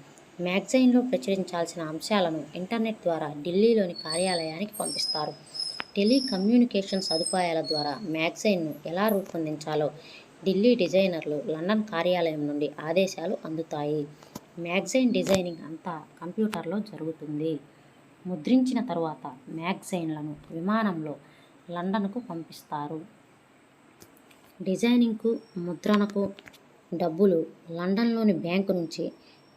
మ్యాగజైన్లో ప్రచురించాల్సిన అంశాలను ఇంటర్నెట్ ద్వారా ఢిల్లీలోని కార్యాలయానికి పంపిస్తారు. టెలికమ్యూనికేషన్ సదుపాయాల ద్వారా మ్యాగజైన్ను ఎలా రూపొందించాలో ఢిల్లీ డిజైనర్లు లండన్ కార్యాలయం నుండి ఆదేశాలు అందుతాయి. మ్యాగజైన్ డిజైనింగ్ అంతా కంప్యూటర్లో జరుగుతుంది. ముద్రించిన తరువాత మ్యాగజైన్లను విమానంలో లండన్కు పంపిస్తారు. డిజైనింగ్కు, ముద్రణకు డబ్బులు లండన్లోని బ్యాంకు నుంచి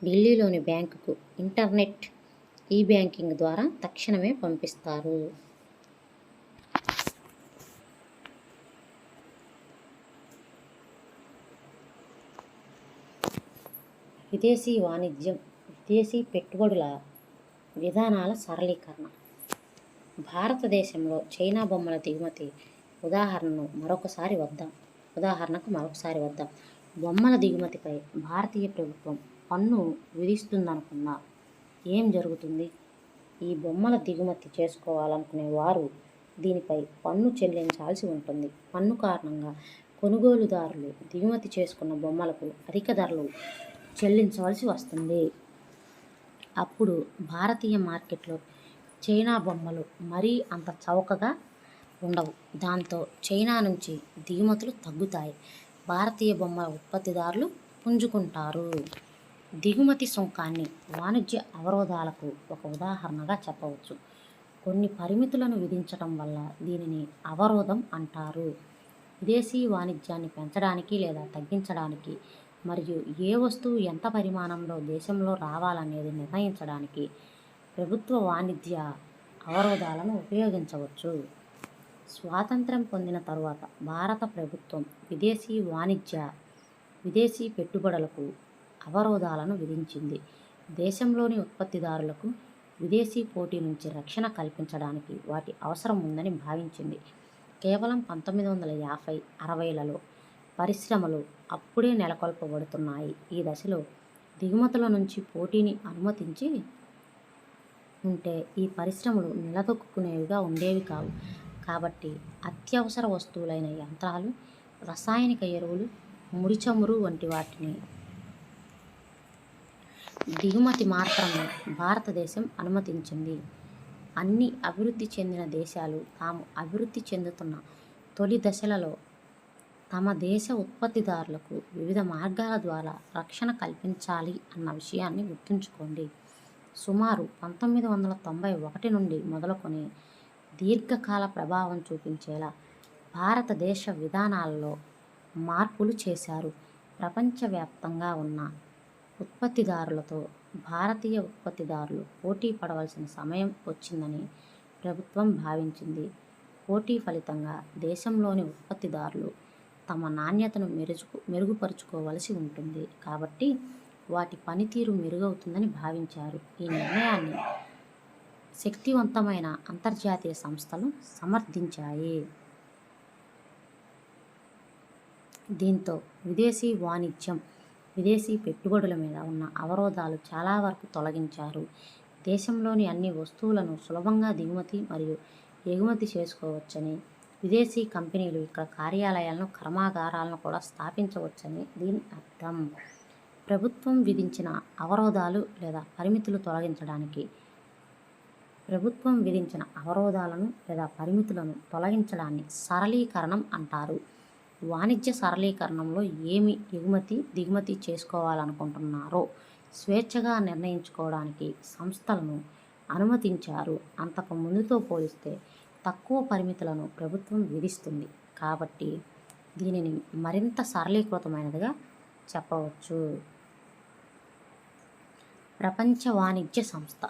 ఢిల్లీలోని బ్యాంకుకు ఇంటర్నెట్, ఈ-బ్యాంకింగ్ ద్వారా తక్షణమే పంపిస్తారు. విదేశీ వాణిజ్యం, విదేశీ పెట్టుబడుల విధానాల సరళీకరణ. భారతదేశంలో చైనా బొమ్మల దిగుమతి ఉదాహరణకు మరొకసారి వద్దాం. బొమ్మల దిగుమతిపై భారతీయ ప్రభుత్వం పన్ను విధిస్తుందనుకున్నా ఏం జరుగుతుంది? ఈ బొమ్మల దిగుమతి చేసుకోవాలనుకునే వారు దీనిపై పన్ను చెల్లించాల్సి ఉంటుంది. పన్ను కారణంగా కొనుగోలుదారులు దిగుమతి చేసుకున్న బొమ్మలకు అధిక ధరలు చెల్లించవలసి వస్తుంది. అప్పుడు భారతీయ మార్కెట్లో చైనా బొమ్మలు మరీ అంత చౌకగా ఉండవు. దాంతో చైనా నుంచి దిగుమతులు తగ్గుతాయి. భారతీయ బొమ్మల ఉత్పత్తిదారులు పుంజుకుంటారు. దిగుమతి సుంకాన్ని వాణిజ్య అవరోధాలకు ఒక ఉదాహరణగా చెప్పవచ్చు. కొన్ని పరిమితులను విధించటం వల్ల దీనిని అవరోధం అంటారు. విదేశీ వాణిజ్యాన్ని పెంచడానికి లేదా తగ్గించడానికి మరియు ఏ వస్తువు ఎంత పరిమాణంలో దేశంలో రావాలనేది నిర్ణయించడానికి ప్రభుత్వ వాణిజ్య అవరోధాలను ఉపయోగించవచ్చు. స్వాతంత్ర్యం పొందిన తరువాత భారత ప్రభుత్వం విదేశీ పెట్టుబడులకు అవరోధాలను విధించింది. దేశంలోని ఉత్పత్తిదారులకు విదేశీ పోటీ నుంచి రక్షణ కల్పించడానికి వాటి అవసరం ఉందని భావించింది. కేవలం 1950, 60లలో పరిశ్రమలు అప్పుడే నెలకొల్పబడుతున్నాయి. ఈ దశలో దిగుమతుల నుంచి పోటీని అనుమతించి ఉంటే ఈ పరిశ్రమలు నిలదొక్కునేవిగా ఉండేవి కావు. కాబట్టి అత్యవసర వస్తువులైన యంత్రాలు, రసాయనిక ఎరువులు, ముడి చమురు వంటి వాటిని దిగుమతి మాత్రమే భారతదేశం అనుమతించింది. అన్ని అభివృద్ధి చెందిన దేశాలు తాము అభివృద్ధి చెందుతున్న తొలి దశలలో తమ దేశ ఉత్పత్తిదారులకు వివిధ మార్గాల ద్వారా రక్షణ కల్పించాలి అన్న విషయాన్ని గుర్తుంచుకోండి. సుమారు 1991 నుండి మొదలుకొని దీర్ఘకాల ప్రభావం చూపించేలా భారతదేశ విధానాల్లో మార్పులు చేశారు. ప్రపంచవ్యాప్తంగా ఉన్న ఉత్పత్తిదారులతో భారతీయ ఉత్పత్తిదారులు పోటీ పడవలసిన సమయం వచ్చిందని ప్రభుత్వం భావించింది. పోటీ ఫలితంగా దేశంలోని ఉత్పత్తిదారులు తమ నాణ్యతను మెరుగుపరుచుకోవలసి ఉంటుంది. కాబట్టి వాటి పనితీరు మెరుగవుతుందని భావించారు. ఈ నిర్ణయాన్ని శక్తివంతమైన అంతర్జాతీయ సంస్థలు సమర్థించాయి. దీంతో విదేశీ వాణిజ్యం, విదేశీ పెట్టుబడుల మీద ఉన్న అవరోధాలు చాలా వరకు తొలగించారు. దేశంలోని అన్ని వస్తువులను సులభంగా దిగుమతి మరియు ఎగుమతి చేసుకోవచ్చని, విదేశీ కంపెనీలు ఇక్కడ కార్యాలయాలను, కర్మాగారాలను కూడా స్థాపించవచ్చని దీని అర్థం. ప్రభుత్వం విధించిన అవరోధాలు లేదా పరిమితులు తొలగించడానికి ప్రభుత్వం విధించిన అవరోధాలను లేదా పరిమితులను తొలగించడాన్ని సరళీకరణం అంటారు. వాణిజ్య సరళీకరణంలో ఏమి ఎగుమతి దిగుమతి చేసుకోవాలనుకుంటున్నారో స్వేచ్ఛగా నిర్ణయించుకోవడానికి సంస్థలను అనుమతించారు. అంతకు ముందుతో పోలిస్తే తక్కువ పరిమితులను ప్రభుత్వం విధిస్తుంది కాబట్టి దీనిని మరింత సరళీకృతమైనదిగా చెప్పవచ్చు. ప్రపంచ వాణిజ్య సంస్థ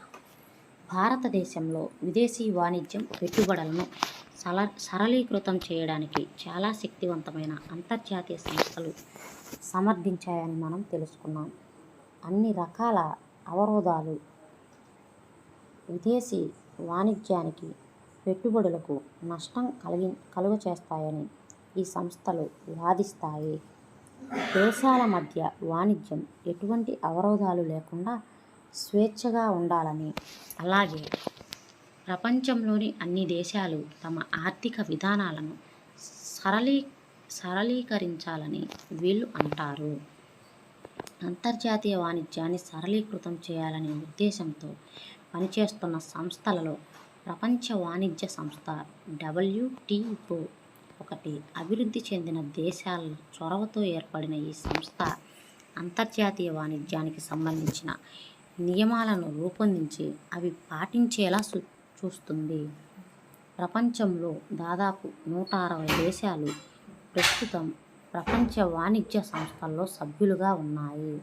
భారతదేశంలో విదేశీ వాణిజ్యం పెట్టుబడులను సరళీకృతం చేయడానికి చాలా శక్తివంతమైన అంతర్జాతీయ సంస్థలు సమర్థించాయని మనం తెలుసుకున్నాం. అన్ని రకాల అవరోధాలు విదేశీ వాణిజ్యానికి పెట్టుబడులకు నష్టం కలుగచేస్తాయని ఈ సంస్థలు వాదిస్తాయి. దేశాల మధ్య వాణిజ్యం ఎటువంటి అవరోధాలు లేకుండా స్వేచ్ఛగా ఉండాలని, అలాగే ప్రపంచంలోని అన్ని దేశాలు తమ ఆర్థిక విధానాలను సరళీకరించాలని వీళ్ళు అంటారు. అంతర్జాతీయ వాణిజ్యాన్ని సరళీకృతం చేయాలనే ఉద్దేశంతో పనిచేస్తున్న సంస్థలలో ప్రపంచ వాణిజ్య సంస్థ WTO ఒకటి. అభివృద్ధి చెందిన దేశాల చొరవతో ఏర్పడిన ఈ సంస్థ అంతర్జాతీయ వాణిజ్యానికి సంబంధించిన నియమాలను రూపొందించి అవి పాటించేలా చూస్తుంది. ప్రపంచంలో దాదాపు 160 దేశాలు ప్రస్తుతం ప్రపంచ వాణిజ్య సంస్థల్లో సభ్యులుగా ఉన్నాయి.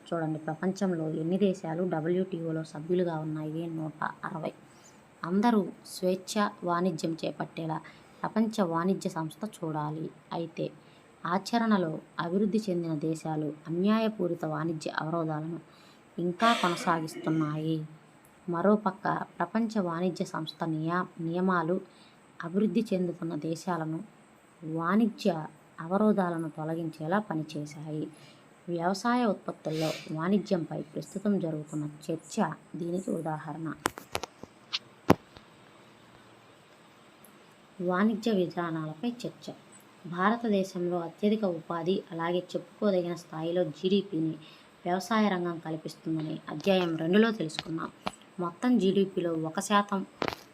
చూడండి, ప్రపంచంలో ఎన్ని దేశాలు WTOలో సభ్యులుగా ఉన్నాయి? 160. అందరూ స్వేచ్ఛ వాణిజ్యం చేపట్టేలా ప్రపంచ వాణిజ్య సంస్థ చూడాలి. అయితే ఆచరణలో అభివృద్ధి చెందిన దేశాలు అన్యాయపూరిత వాణిజ్య అవరోధాలను ఇంకా కొనసాగిస్తున్నాయి. మరోపక్క ప్రపంచ వాణిజ్య సంస్థ నియమాలు అభివృద్ధి చెందుతున్న దేశాలను వాణిజ్య అవరోధాలను తొలగించేలా పనిచేశాయి. వ్యవసాయ ఉత్పత్తుల్లో వాణిజ్యంపై ప్రస్తుతం జరుగుతున్న చర్చ దీనికి ఉదాహరణ. వాణిజ్య విధానాలపై చర్చ. భారతదేశంలో అత్యధిక ఉపాధి, అలాగే చెప్పుకోదగిన స్థాయిలో GDPని వ్యవసాయ రంగం కల్పిస్తుందని అధ్యాయం 2లో తెలుసుకున్నాం. మొత్తం GDPలో 1%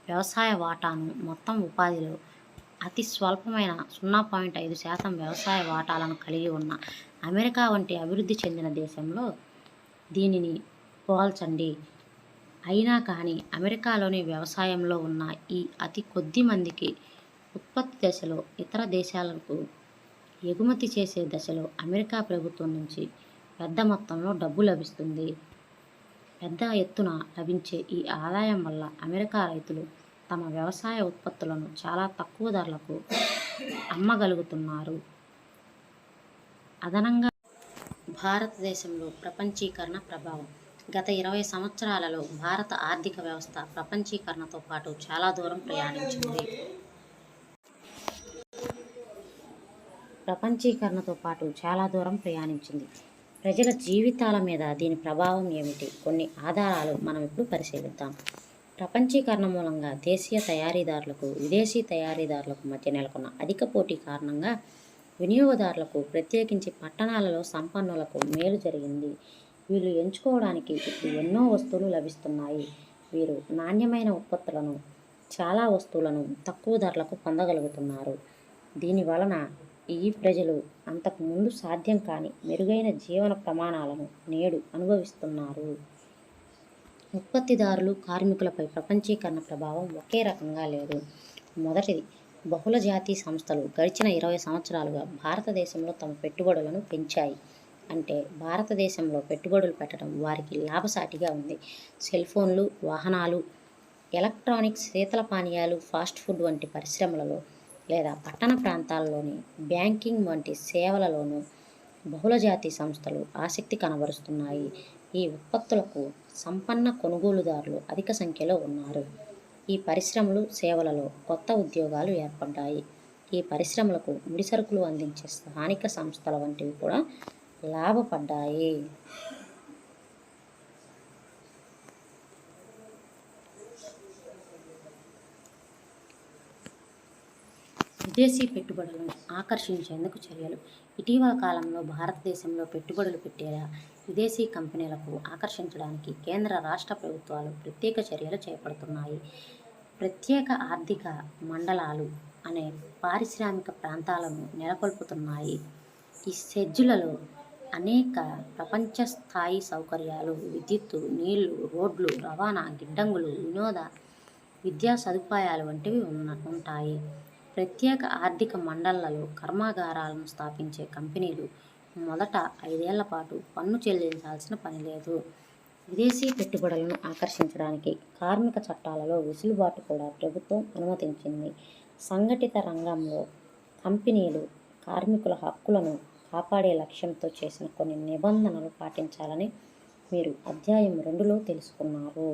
వ్యవసాయ వాటాను, మొత్తం ఉపాధిలో అతి స్వల్పమైన 0.5% వ్యవసాయ వాటాలను కలిగి ఉన్న అమెరికా వంటి అభివృద్ధి చెందిన దేశంలో దీనిని పోల్చండి. అయినా కానీ అమెరికాలోని వ్యవసాయంలో ఉన్న ఈ అతి కొద్ది మందికి ఉత్పత్తి దశలో ఇతర దేశాలకు ఎగుమతి చేసే దశలో అమెరికా ప్రభుత్వం నుంచి పెద్ద మొత్తంలో డబ్బు లభిస్తుంది. పెద్ద ఎత్తున లభించే ఈ ఆదాయం వల్ల అమెరికా రైతులు తమ వ్యవసాయ ఉత్పత్తులను చాలా తక్కువ ధరలకు అమ్మగలుగుతున్నారు. అదనంగా భారతదేశంలో ప్రపంచీకరణ ప్రభావం. గత 20 సంవత్సరాలలో భారత ఆర్థిక వ్యవస్థ ప్రపంచీకరణతో పాటు చాలా దూరం ప్రయాణించింది. ప్రజల జీవితాల మీద దీని ప్రభావం ఏమిటి? కొన్ని ఆధారాలు మనం ఇప్పుడు పరిశీలిద్దాం. ప్రపంచీకరణ మూలంగా దేశీయ తయారీదారులకు, విదేశీ తయారీదారులకు మధ్య నెలకొన్న అధిక పోటీ కారణంగా వినియోగదారులకు, ప్రత్యేకించి పట్టణాలలో సంపన్నులకు మేలు జరిగింది. వీళ్ళు ఎంచుకోవడానికి ఇప్పుడు ఎన్నో వస్తువులు లభిస్తున్నాయి. వీరు నాణ్యమైన ఉత్పత్తులను, చాలా వస్తువులను తక్కువ ధరలకు పొందగలుగుతున్నారు. దీని వలన ఈ ప్రజలు అంతకు ముందు సాధ్యం కాని మెరుగైన జీవన ప్రమాణాలను నేడు అనుభవిస్తున్నారు. ఉత్పత్తిదారులు, కార్మికులపై ప్రపంచీకరణ ప్రభావం ఒకే రకంగా లేదు. మొదటిది, బహుళజాతి సంస్థలు గడిచిన 20 సంవత్సరాలుగా భారతదేశంలో తమ పెట్టుబడులను పెంచాయి. అంటే భారతదేశంలో పెట్టుబడులు పెట్టడం వారికి లాభసాటిగా ఉంది. సెల్ ఫోన్లు, వాహనాలు, ఎలక్ట్రానిక్స్, శీతల పానీయాలు, ఫాస్ట్ ఫుడ్ వంటి పరిశ్రమలలో లేదా పట్టణ ప్రాంతాల్లోని బ్యాంకింగ్ వంటి సేవలలోనూ బహుళజాతి సంస్థలు ఆసక్తి కనబరుస్తున్నాయి. ఈ ఉత్పత్తులకు సంపన్న కొనుగోలుదారులు అధిక సంఖ్యలో ఉన్నారు. ఈ పరిశ్రమలు, సేవలలో కొత్త ఉద్యోగాలు ఏర్పడ్డాయి. ఈ పరిశ్రమలకు ముడిసరుకులు అందించే స్థానిక సంస్థల వంటివి కూడా లాభపడ్డాయి. విదేశీ పెట్టుబడులను ఆకర్షించేందుకు చర్యలు. ఇటీవల కాలంలో భారతదేశంలో పెట్టుబడులు పెట్టేలా విదేశీ కంపెనీలకు ఆకర్షించడానికి కేంద్ర, రాష్ట్ర ప్రభుత్వాలు ప్రత్యేక చర్యలు చేపడుతున్నాయి. ప్రత్యేక ఆర్థిక మండలాలు అనే పారిశ్రామిక ప్రాంతాలను నెలకొల్పుతున్నాయి. ఈ షెడ్యూళ్లలో అనేక ప్రపంచ స్థాయి సౌకర్యాలు, విద్యుత్తు, నీళ్లు, రోడ్లు, రవాణా, గిడ్డంగులు, వినోద, విద్యా సదుపాయాలు వంటివి ఉంటాయి. ప్రత్యేక ఆర్థిక మండళ్లలో కర్మాగారాలను స్థాపించే కంపెనీలు మొదట 5 ఏళ్ల పాటు పన్ను చెల్లించాల్సిన పని లేదు. విదేశీ పెట్టుబడులను ఆకర్షించడానికి కార్మిక చట్టాలలో వెసులుబాటు కూడా ప్రభుత్వం అనుమతించింది. సంఘటిత రంగంలో కంపెనీలు కార్మికుల హక్కులను కాపాడే లక్ష్యంతో చేసిన కొన్ని నిబంధనలు పాటించాలని మీరు అధ్యాయం 2లో తెలుసుకున్నారు.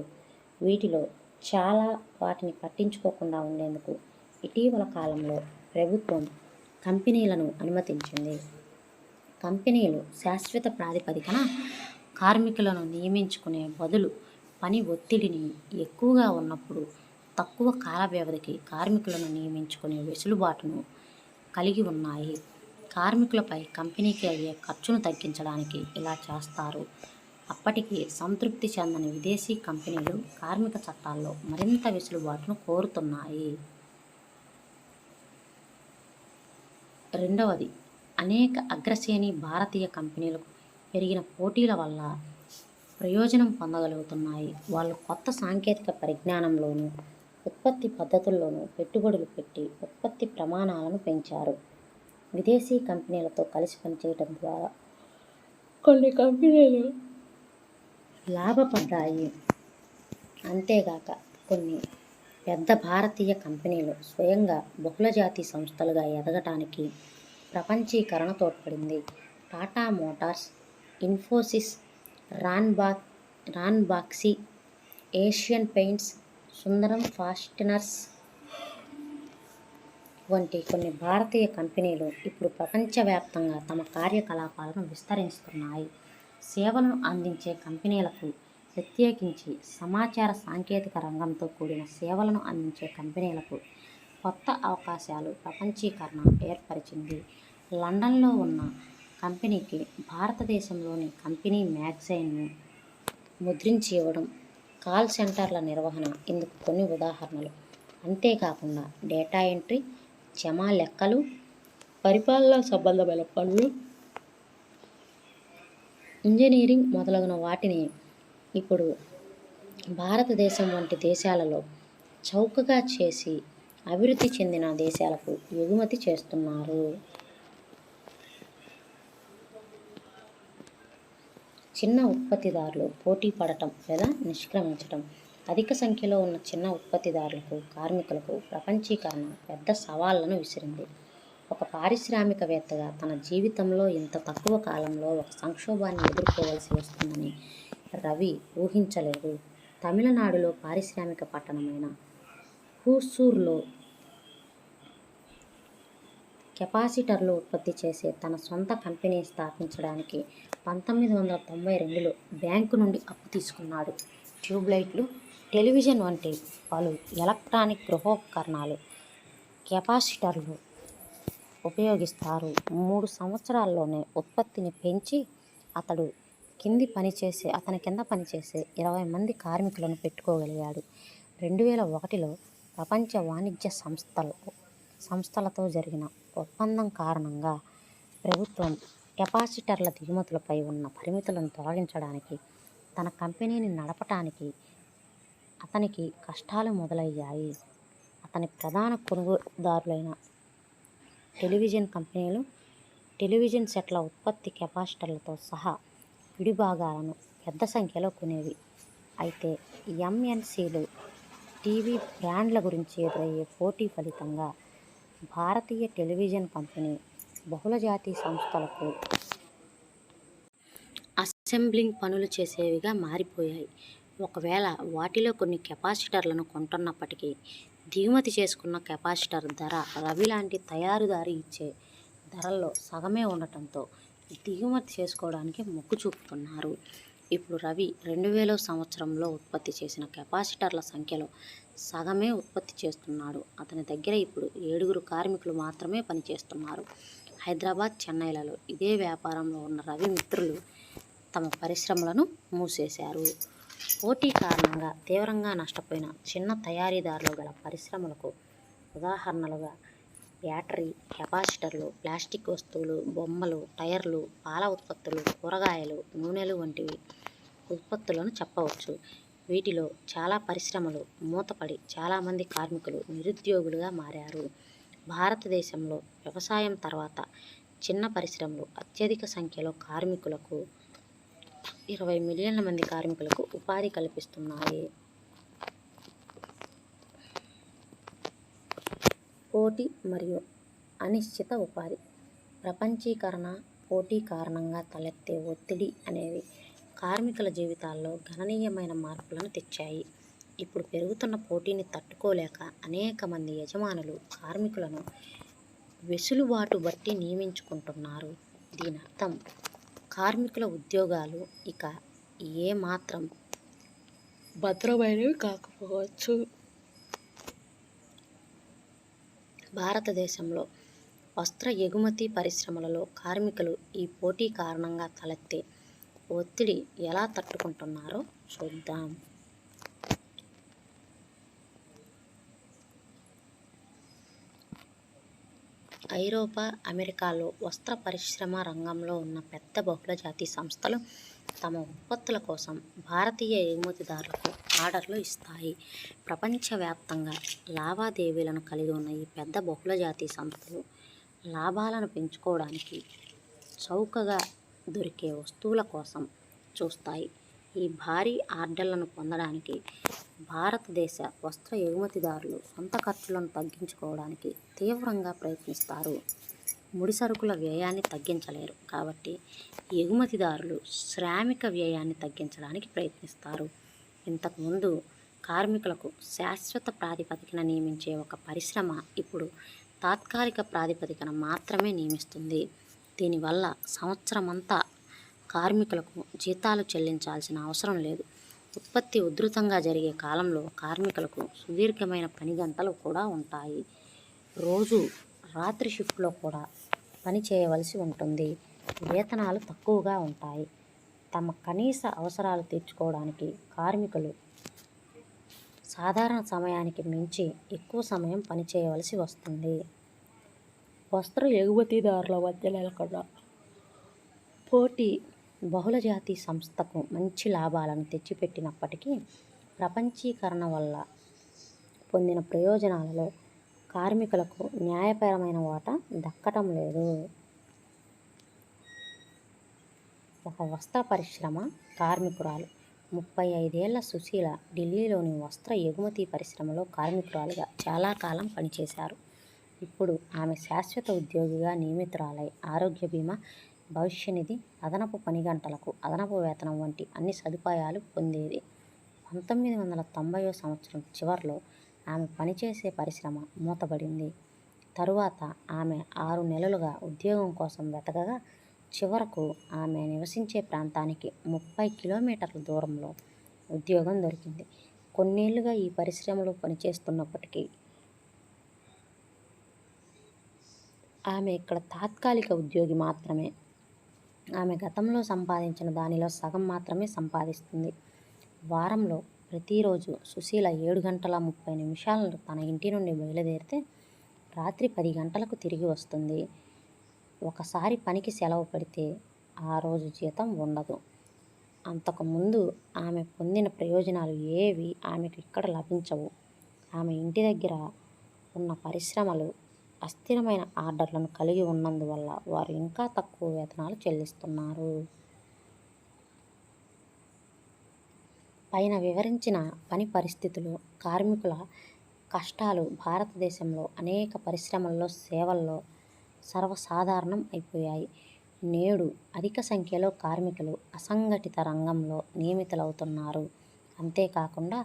వీటిలో చాలా వాటిని పట్టించుకోకుండా ఉండేందుకు ఇటీవల కాలంలో ప్రభుత్వం కంపెనీలను అనుమతించింది. కంపెనీలు శాశ్వత ప్రాతిపదికన కార్మికులను నియమించుకునే బదులు పని ఒత్తిడిని ఎక్కువగా ఉన్నప్పుడు తక్కువ కాల వ్యవధికి కార్మికులను నియమించుకునే వెసులుబాటును కలిగి ఉన్నాయి. కార్మికులపై కంపెనీకి అయ్యే ఖర్చును తగ్గించడానికి ఇలా చేస్తారు. అప్పటికి సంతృప్తి చెందని విదేశీ కంపెనీలు కార్మిక చట్టాల్లో మరింత వెసులుబాటును కోరుతున్నాయి. రెండవది, అనేక అగ్రశ్రేణి భారతీయ కంపెనీలకు పెరిగిన పోటీల వల్ల ప్రయోజనం పొందగలుగుతున్నాయి. వాళ్ళు కొత్త సాంకేతిక పరిజ్ఞానంలోనూ ఉత్పత్తి పద్ధతుల్లోనూ పెట్టుబడులు పెట్టి ఉత్పత్తి ప్రమాణాలను పెంచారు. విదేశీ కంపెనీలతో కలిసి పనిచేయడం ద్వారా కొన్ని కంపెనీలు లాభపడ్డాయి. అంతేగాక కొన్ని పెద్ద భారతీయ కంపెనీలు స్వయంగా బహుళజాతి సంస్థలుగా ఎదగటానికి ప్రపంచీకరణ తోడ్పడింది. Tata Motors, Infosys, Ranbaxy, Asian Paints, Sundaram Fasteners వంటి కొన్ని భారతీయ కంపెనీలు ఇప్పుడు ప్రపంచవ్యాప్తంగా తమ కార్యకలాపాలను విస్తరిస్తున్నాయి. సేవలను అందించే కంపెనీలకు, ప్రత్యేకించి సమాచార సాంకేతిక రంగంతో కూడిన సేవలను అందించే కంపెనీలకు కొత్త అవకాశాలు ప్రపంచీకరణ ఏర్పరిచింది. లండన్లో ఉన్న కంపెనీకి భారతదేశంలోని కంపెనీ మ్యాగజైన్ను ముద్రించి ఇవ్వడం, కాల్ సెంటర్ల నిర్వహణ ఇందుకు కొన్ని ఉదాహరణలు. అంతేకాకుండా డేటా ఎంట్రీ, జమా లెక్కలు, పరిపాలనా సంబంధమైన పనులు, ఇంజనీరింగ్ మొదలగున వాటిని ఇప్పుడు భారతదేశం వంటి దేశాలలో చౌకగా చేసి అభివృద్ధి చెందిన దేశాలకు ఎగుమతి చేస్తున్నారు. చిన్న ఉత్పత్తిదారులు పోటీ పడటం లేదా నిష్క్రమించటం. అధిక సంఖ్యలో ఉన్న చిన్న ఉత్పత్తిదారులకు, కార్మికులకు ప్రపంచీకరణ పెద్ద సవాళ్లను విసిరింది. ఒక పారిశ్రామికవేత్తగా తన జీవితంలో ఇంత తక్కువ కాలంలో ఒక సంక్షోభాన్ని ఎదుర్కోవలసి వస్తుందని రవి ఊహించలేదు. తమిళనాడులో పారిశ్రామిక పట్టణమైన హుసూర్లో కెపాసిటర్లు ఉత్పత్తి చేసే తన సొంత కంపెనీ స్థాపించడానికి 1992లో బ్యాంకు నుండి అప్పు తీసుకున్నాడు. ట్యూబ్లైట్లు, టెలివిజన్ వంటి పలు ఎలక్ట్రానిక్ గృహోపకరణాలు కెపాసిటర్లు ఉపయోగిస్తారు. 3 సంవత్సరాల్లోనే ఉత్పత్తిని పెంచి అతని కింద పనిచేసే 20 మంది కార్మికులను పెట్టుకోగలిగాడు. 2001లో ప్రపంచ వాణిజ్య సంస్థలతో జరిగిన ఒప్పందం కారణంగా ప్రభుత్వం కెపాసిటర్ల దిగుమతులపై ఉన్న పరిమితులను తొలగించడానికి తన కంపెనీని నడపటానికి అతనికి కష్టాలు మొదలయ్యాయి. అతని ప్రధాన కొనుగోలుదారులైన టెలివిజన్ కంపెనీలు టెలివిజన్ సెట్ల ఉత్పత్తి కెపాసిటర్లతో సహా విడి భాగాలను పెద్ద సంఖ్యలో కొనేవి. అయితే ఎంఎన్సీలు టీవీ బ్రాండ్ల గురించి ఎదురయ్యే పోటీ ఫలితంగా భారతీయ టెలివిజన్ కంపెనీ బహుళజాతి సంస్థలకు అసెంబ్లింగ్ పనులు చేసేవిగా మారిపోయాయి. ఒకవేళ వాటిలో కొన్ని కెపాసిటర్లను కొంటున్నప్పటికీ దిగుమతి చేసుకున్న కెపాసిటర్ ధర రవి లాంటి తయారీదారు ఇచ్చే ధరల్లో సగమే ఉండటంతో దిగుమతి చేసుకోవడానికి మొగ్గు చూపుతున్నారు. ఇప్పుడు రవి 2000 సంవత్సరంలో ఉత్పత్తి చేసిన కెపాసిటర్ల సంఖ్యలో సగమే ఉత్పత్తి చేస్తున్నాడు. అతని దగ్గర ఇప్పుడు 7 కార్మికులు మాత్రమే పనిచేస్తున్నారు. హైదరాబాద్, చెన్నైలలో ఇదే వ్యాపారంలో ఉన్న రవి మిత్రులు తమ పరిశ్రమలను మూసేశారు. పోటీ కారణంగా తీవ్రంగా నష్టపోయిన చిన్న తయారీదారులు గల పరిశ్రమలకు ఉదాహరణలుగా బ్యాటరీ, కెపాసిటర్లు, ప్లాస్టిక్ వస్తువులు, బొమ్మలు, టైర్లు, పాల ఉత్పత్తులు, కూరగాయలు, నూనెలు వంటివి ఉత్పత్తులను చెప్పవచ్చు. వీటిలో చాలా పరిశ్రమలు మూతపడి చాలామంది కార్మికులు నిరుద్యోగులుగా మారారు. భారతదేశంలో వ్యవసాయం తర్వాత చిన్న పరిశ్రమలు అత్యధిక సంఖ్యలో కార్మికులకు 20 మిలియన్ల మంది కార్మికులకు ఉపాధి కల్పిస్తున్నాయి. పోటీ మరియు అనిశ్చిత ఉపాధి. ప్రపంచీకరణ, పోటీ కారణంగా తలెత్తే ఒత్తిడి అనేవి కార్మికుల జీవితాల్లో గణనీయమైన మార్పులను తెచ్చాయి. ఇప్పుడు పెరుగుతున్న పోటీని తట్టుకోలేక అనేక మంది యజమానులు కార్మికులను వెసులుబాటు బట్టి నియమించుకుంటున్నారు. దీని అర్థం కార్మికుల ఉద్యోగాలు ఇక ఏమాత్రం భద్రమైనవి కాకపోవచ్చు. భారతదేశంలో వస్త్ర ఎగుమతి పరిశ్రమలలో కార్మికులు ఈ పోటీ కారణంగా తలెత్తే ఒత్తిడి ఎలా తట్టుకుంటున్నారో చూద్దాం. ఐరోపా, అమెరికాలో వస్త్ర పరిశ్రమ రంగంలో ఉన్న పెద్ద బహుళజాతి సంస్థలు తమ ఉత్పత్తుల కోసం భారతీయ ఎగుమతిదారులకు ఆర్డర్లు ఇస్తాయి. ప్రపంచవ్యాప్తంగా లావాదేవీలను కలిగి ఉన్న ఈ పెద్ద బహుళజాతి సంస్థలు లాభాలను పెంచుకోవడానికి చౌకగా దొరికే వస్తువుల కోసం చూస్తాయి. ఈ భారీ ఆర్డర్లను పొందడానికి భారతదేశ వస్త్ర ఎగుమతిదారులు సొంత ఖర్చులను తగ్గించుకోవడానికి తీవ్రంగా ప్రయత్నిస్తారు. ముడిసరుకుల వ్యయాన్ని తగ్గించలేరు కాబట్టి ఎగుమతిదారులు శ్రామిక వ్యయాన్ని తగ్గించడానికి ప్రయత్నిస్తారు. ఇంతకుముందు కార్మికులకు శాశ్వత ప్రాతిపదికన నియమించే ఒక పరిశ్రమ ఇప్పుడు తాత్కాలిక ప్రాతిపదికన మాత్రమే నియమిస్తుంది. దీనివల్ల సంవత్సరమంతా కార్మికులకు జీతాలు చెల్లించాల్సిన అవసరం లేదు. ఉత్పత్తి ఉధృతంగా జరిగే కాలంలో కార్మికులకు సుదీర్ఘమైన పని గంటలు కూడా ఉంటాయి. రోజు రాత్రి షిఫ్ట్లో కూడా పని చేయవలసి ఉంటుంది. వేతనాలు తక్కువగా ఉంటాయి. తమ కనీస అవసరాలు తీర్చుకోవడానికి కార్మికులు సాధారణ సమయానికి మించి ఎక్కువ సమయం పనిచేయవలసి వస్తుంది. వస్త్ర ఎగుమతిదారుల మధ్య నెలకొన్న పోటీ బహుళజాతి సంస్థకు మంచి లాభాలను తెచ్చిపెట్టినప్పటికీ ప్రపంచీకరణ వల్ల పొందిన ప్రయోజనాలలో కార్మికులకు న్యాయపరమైన వాటా దక్కటం లేదు. ఒక వస్త్ర పరిశ్రమ కార్మికురాలు 35 ఏళ్ల సుశీల ఢిల్లీలోని వస్త్ర ఎగుమతి పరిశ్రమలో కార్మికురాలుగా చాలా కాలం పనిచేశారు. ఇప్పుడు ఆమె శాశ్వత ఉద్యోగిగా నియమితురాలై ఆరోగ్య బీమా, భవిష్య నిధి, అదనపు పని గంటలకు అదనపు వేతనం వంటి అన్ని సదుపాయాలు పొందేది. 1990వ సంవత్సరం చివర్లో ఆమె పనిచేసే పరిశ్రమ మూతబడింది. తరువాత ఆమె 6 నెలలుగా ఉద్యోగం కోసం వెతకగా చివరకు ఆమె నివసించే ప్రాంతానికి 30 కిలోమీటర్ల దూరంలో ఉద్యోగం దొరికింది. కొన్నేళ్లుగా ఈ పరిశ్రమలో పనిచేస్తున్నప్పటికీ ఆమె ఇక్కడ తాత్కాలిక ఉద్యోగి మాత్రమే. ఆమె గతంలో సంపాదించిన దానిలో సగం మాత్రమే సంపాదిస్తుంది. వారంలో ప్రతిరోజు సుశీల 7 గంటల 30 నిమిషాలకు తన ఇంటి నుండి బయలుదేరితే రాత్రి 10 గంటలకు తిరిగి వస్తుంది. ఒకసారి పనికి సెలవు పెడితే ఆ రోజు జీతం ఉండదు. అంతకుముందు ఆమె పొందిన ప్రయోజనాలు ఏవి ఆమెకు ఇక్కడ లభించవు. ఆమె ఇంటి దగ్గర ఉన్న పరిశ్రమలు అస్థిరమైన ఆర్డర్లను కలిగి ఉన్నందువల్ల వారు ఇంకా తక్కువ వేతనాలు చెల్లిస్తున్నారు. పైన వివరించిన పని పరిస్థితులు, కార్మికుల కష్టాలు భారతదేశంలో అనేక పరిశ్రమల్లో, సేవల్లో సర్వసాధారణం అయిపోయాయి. నేడు అధిక సంఖ్యలో కార్మికులు అసంఘటిత రంగంలో నియమితులవుతున్నారు. అంతేకాకుండా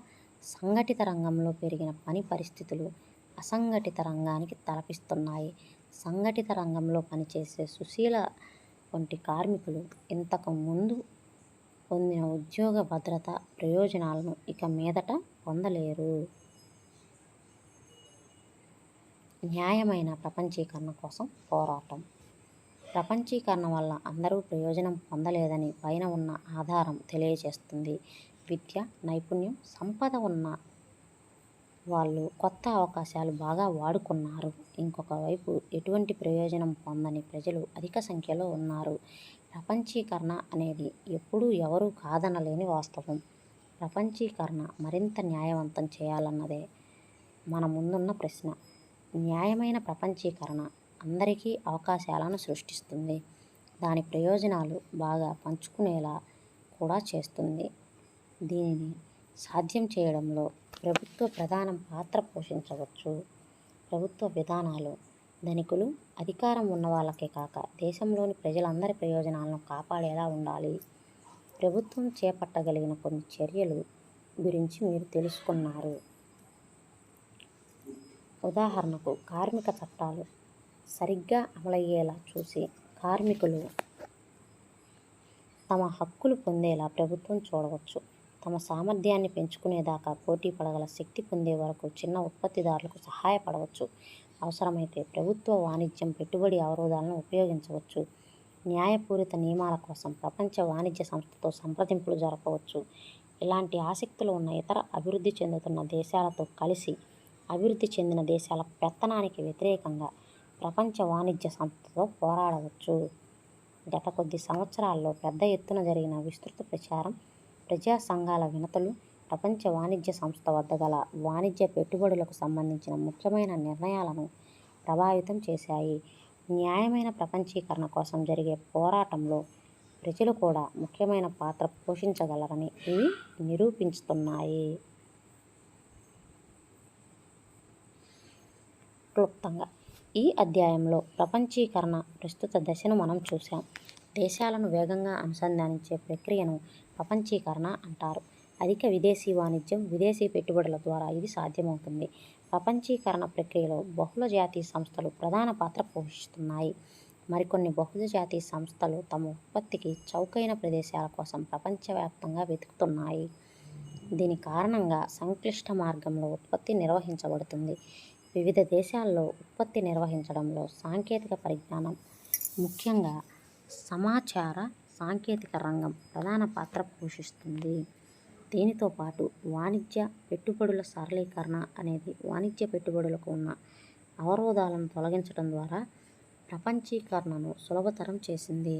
సంఘటిత రంగంలో పెరిగిన పని పరిస్థితులు అసంఘటిత రంగానికి తలపిస్తున్నాయి. సంఘటిత రంగంలో పనిచేసే సుశీల వంటి కార్మికులు ఇంతకు ముందు పొందిన ఉద్యోగ భద్రత ప్రయోజనాలను ఇక మీదట పొందలేరు. న్యాయమైన ప్రపంచీకరణ కోసం పోరాటం. ప్రపంచీకరణ వల్ల అందరూ ప్రయోజనం పొందలేదని పైన ఉన్న ఆధారం తెలియజేస్తుంది. విద్య, నైపుణ్యం, సంపద ఉన్న వాళ్ళు కొత్త అవకాశాలు బాగా వాడుకున్నారు. ఇంకొక వైపు ఎటువంటి ప్రయోజనం పొందని ప్రజలు అధిక సంఖ్యలో ఉన్నారు. ప్రపంచీకరణ అనేది ఎప్పుడూ ఎవరూ కాదనలేని వాస్తవం. ప్రపంచీకరణ మరింత న్యాయవంతం చేయాలన్నదే మన ముందున్న ప్రశ్న. న్యాయమైన ప్రపంచీకరణ అందరికీ అవకాశాలను సృష్టిస్తుంది. దాని ప్రయోజనాలు బాగా పంచుకునేలా కూడా చేస్తుంది. దీనిని సాధ్యం చేయడంలో ప్రభుత్వ ప్రధాన పాత్ర పోషించవచ్చు. ప్రభుత్వ విధానాలు ధనికులు, అధికారం ఉన్న వాళ్ళకే కాక దేశంలోని ప్రజలందరి ప్రయోజనాలను కాపాడేలా ఉండాలి. ప్రభుత్వం చేపట్టగలిగిన కొన్ని చర్యలు గురించి మీరు తెలుసుకున్నారు. ఉదాహరణకు, కార్మిక చట్టాలు సరిగ్గా అమలయ్యేలా చూసి కార్మికులు తమ హక్కులు పొందేలా ప్రభుత్వం చూడవచ్చు. తమ సామర్థ్యాన్ని పెంచుకునేదాకా పోటీ పడగల శక్తి పొందే వరకు చిన్న ఉత్పత్తిదారులకు సహాయపడవచ్చు. అవసరమైతే ప్రభుత్వ వాణిజ్యం పెట్టుబడి అవరోధాలను ఉపయోగించవచ్చు. న్యాయపూరిత నియమాల కోసం ప్రపంచ వాణిజ్య సంస్థతో సంప్రదింపులు జరపవచ్చు. ఇలాంటి ఆసక్తులు ఉన్న ఇతర అభివృద్ధి చెందుతున్న దేశాలతో కలిసి అభివృద్ధి చెందిన దేశాల పెత్తనానికి వ్యతిరేకంగా ప్రపంచ వాణిజ్య సంస్థతో పోరాడవచ్చు. గత కొద్ది సంవత్సరాల్లో పెద్ద ఎత్తున జరిగిన విస్తృత ప్రచారం, ప్రజా సంఘాల వినతులు ప్రపంచ వాణిజ్య సంస్థ వద్ద గల వాణిజ్య పెట్టుబడులకు సంబంధించిన ముఖ్యమైన నిర్ణయాలను ప్రభావితం చేశాయి. న్యాయమైన ప్రపంచీకరణ కోసం జరిగే పోరాటంలో ప్రజలు కూడా ముఖ్యమైన పాత్ర పోషించగలరని ఇవి నిరూపిస్తున్నాయి. క్లుప్తంగా ఈ అధ్యాయంలో ప్రపంచీకరణ ప్రస్తుత దశను మనం చూసాం. దేశాలను వేగంగా అనుసంధానించే ప్రక్రియను ప్రపంచీకరణ అంటారు. అధిక విదేశీ వాణిజ్యం, విదేశీ పెట్టుబడుల ద్వారా ఇది సాధ్యమవుతుంది. ప్రపంచీకరణ ప్రక్రియలో బహుళజాతీయ సంస్థలు ప్రధాన పాత్ర పోషిస్తున్నాయి. మరికొన్ని బహుళజాతీయ సంస్థలు తమ ఉత్పత్తికి చౌకైన ప్రదేశాల కోసం ప్రపంచవ్యాప్తంగా వెతుకుతున్నాయి. దీని కారణంగా సంక్లిష్ట మార్గంలో ఉత్పత్తి నిర్వహించబడుతుంది. వివిధ దేశాల్లో ఉత్పత్తి నిర్వహించడంలో సాంకేతిక పరిజ్ఞానం, ముఖ్యంగా సమాచార సాంకేతిక రంగం ప్రధాన పాత్ర పోషిస్తుంది. దీనితో పాటు వాణిజ్య పెట్టుబడుల సరళీకరణ అనేది వాణిజ్య పెట్టుబడులకు ఉన్న అవరోధాలను తొలగించడం ద్వారా ప్రపంచీకరణను సులభతరం చేసింది.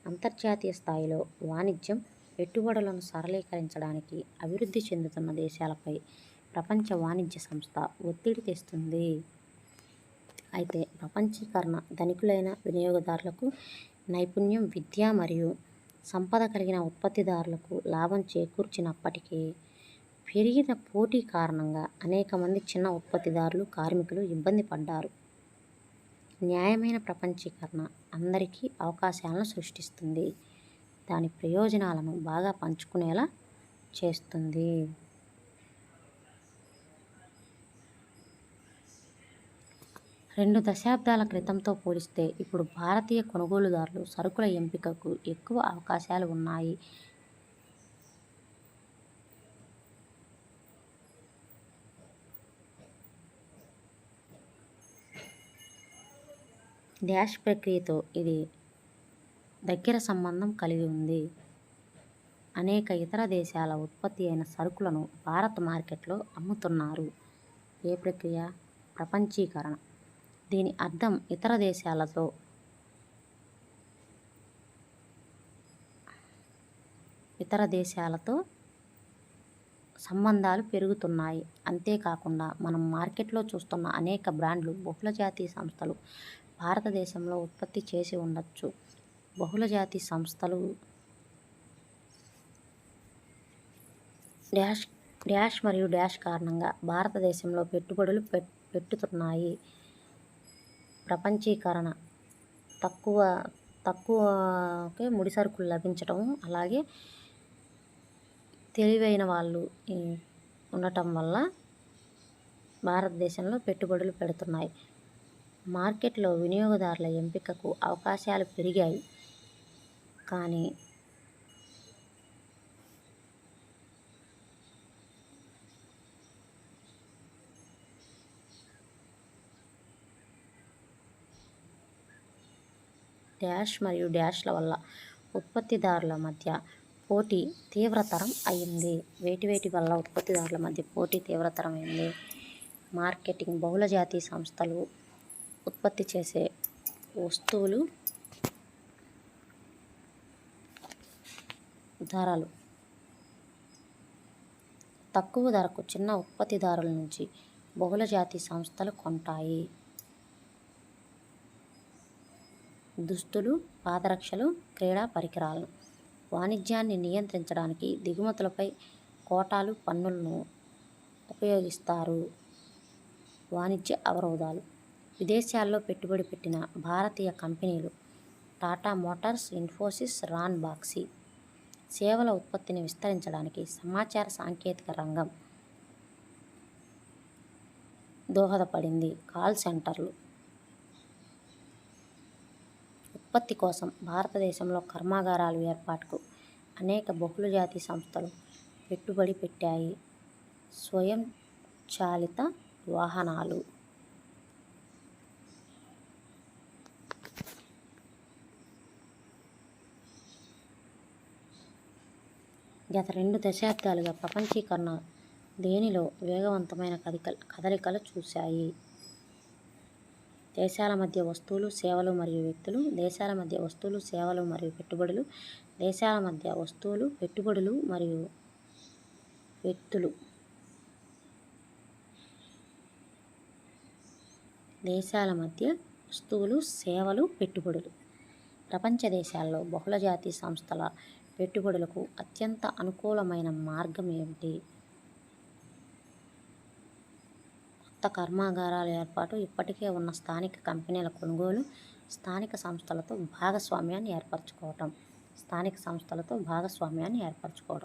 అంతర్జాతీయ స్థాయిలో వాణిజ్యం, పెట్టుబడులను సరళీకరించడానికి అభివృద్ధి చెందుతున్న దేశాలపై ప్రపంచ వాణిజ్య సంస్థ ఒత్తిడి తెస్తుంది. అయితే ప్రపంచీకరణ ధనికులైన వినియోగదారులకు నైపుణ్యం, విద్య మరియు సంపద కలిగిన ఉత్పత్తిదారులకు లాభం చేకూర్చినప్పటికీ పెరిగిన పోటీ కారణంగా అనేక మంది చిన్న ఉత్పత్తిదారులు, కార్మికులు ఇబ్బంది పడ్డారు. న్యాయమైన ప్రపంచీకరణ అందరికీ అవకాశాలను సృష్టిస్తుంది. దాని ప్రయోజనాలను బాగా పంచుకునేలా చేస్తుంది. రెండు దశాబ్దాల క్రితంతో పోలిస్తే ఇప్పుడు భారతీయ కొనుగోలుదారులు సరుకుల ఎంపికకు ఎక్కువ అవకాశాలు ఉన్నాయి. డాష్ ప్రక్రియతో ఇది దగ్గర సంబంధం కలిగి ఉంది. అనేక ఇతర దేశాల ఉత్పత్తి అయిన సరుకులను భారత మార్కెట్లో అమ్ముతున్నారు. ఏ ప్రక్రియ? ప్రపంచీకరణ. దీని అర్థం ఇతర దేశాలతో సంబంధాలు పెరుగుతున్నాయి. అంతేకాకుండా మనం మార్కెట్లో చూస్తున్న అనేక బ్రాండ్లు బహుళజాతీయ సంస్థలు భారతదేశంలో ఉత్పత్తి చేసి ఉండొచ్చు. బహుళజాతీయ సంస్థలు డాష్ మరియు డాష్ కారణంగా భారతదేశంలో పెట్టుబడులు పెట్టుతున్నాయి. ప్రపంచీకరణ తక్కువకే ముడిసరుకులు లభించటం, అలాగే తెలివైన వాళ్ళు ఉండటం వల్ల భారతదేశంలో పెట్టుబడులు పెడుతున్నాయి. మార్కెట్లో వినియోగదారుల ఎంపికకు అవకాశాలు పెరిగాయి. కానీ డాష్ మరియు డాష్ల వల్ల ఉత్పత్తిదారుల మధ్య పోటీ తీవ్రతరం అయింది. వేటి వల్ల ఉత్పత్తిదారుల మధ్య పోటీ తీవ్రతరం అయింది. మార్కెటింగ్, బహుళజాతి సంస్థలు ఉత్పత్తి చేసే వస్తువులు ధరలు తక్కువ ధరకు చిన్న ఉత్పత్తిదారుల నుంచి బహుళజాతి సంస్థలు కొంటాయి. దుస్తులు, పాదరక్షలు, క్రీడా పరికరాలను వాణిజ్యాన్ని నియంత్రించడానికి దిగుమతులపై కోటాలు, పన్నులను ఉపయోగిస్తారు. వాణిజ్య అవరోధాలు విదేశాల్లో పెట్టుబడి పెట్టిన భారతీయ కంపెనీలు టాటా మోటార్స్, ఇన్ఫోసిస్, రాన్ బాక్సీ సేవల ఉత్పత్తిని విస్తరించడానికి సమాచార సాంకేతిక రంగం దోహదపడింది. కాల్ సెంటర్లు ఉత్పత్తి కోసం భారతదేశంలో కర్మాగారాల ఏర్పాటుకు అనేక బహుళజాతి సంస్థలు పెట్టుబడి పెట్టాయి. స్వయంచాలిత వాహనాలు గత 2 దశాబ్దాలుగా ప్రపంచీకరణ దేనిలో వేగవంతమైన కదలికలు చూశాయి. దేశాల మధ్య వస్తువులు, సేవలు మరియు వ్యక్తులు, దేశాల మధ్య వస్తువులు, సేవలు మరియు పెట్టుబడులు, దేశాల మధ్య వస్తువులు, పెట్టుబడులు మరియు వ్యక్తులు, దేశాల మధ్య వస్తువులు, సేవలు, పెట్టుబడులు. ప్రపంచ దేశాల్లో బహుళజాతి సంస్థల పెట్టుబడులకు అత్యంత అనుకూలమైన మార్గం ఏమిటి? కొత్త కర్మాగారాల ఏర్పాటు, ఇప్పటికే ఉన్న స్థానిక కంపెనీల కొనుగోలు, స్థానిక సంస్థలతో భాగస్వామ్యాన్ని ఏర్పరచుకోవడం.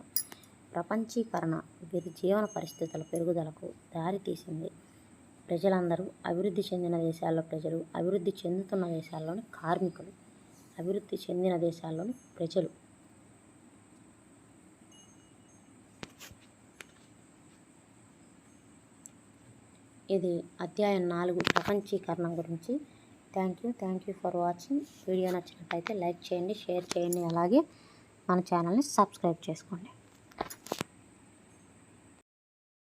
ప్రపంచీకరణ వివిధ జీవన పరిస్థితుల పెరుగుదలకు దారితీసింది. ప్రజలందరూ అభివృద్ధి చెందిన దేశాల్లో ప్రజలు, అభివృద్ధి చెందుతున్న దేశాల్లోని కార్మికులు, అభివృద్ధి చెందిన దేశాల్లోని ప్రజలు. ఇది అధ్యాయం 4 ప్రపంచీకరణ గురించి. Thank you for watching. Video నచ్చినట్లయితే లైక్ చేయండి, షేర్ చేయండి, అలాగే మన ఛానల్ని సబ్స్క్రైబ్ చేసుకోండి.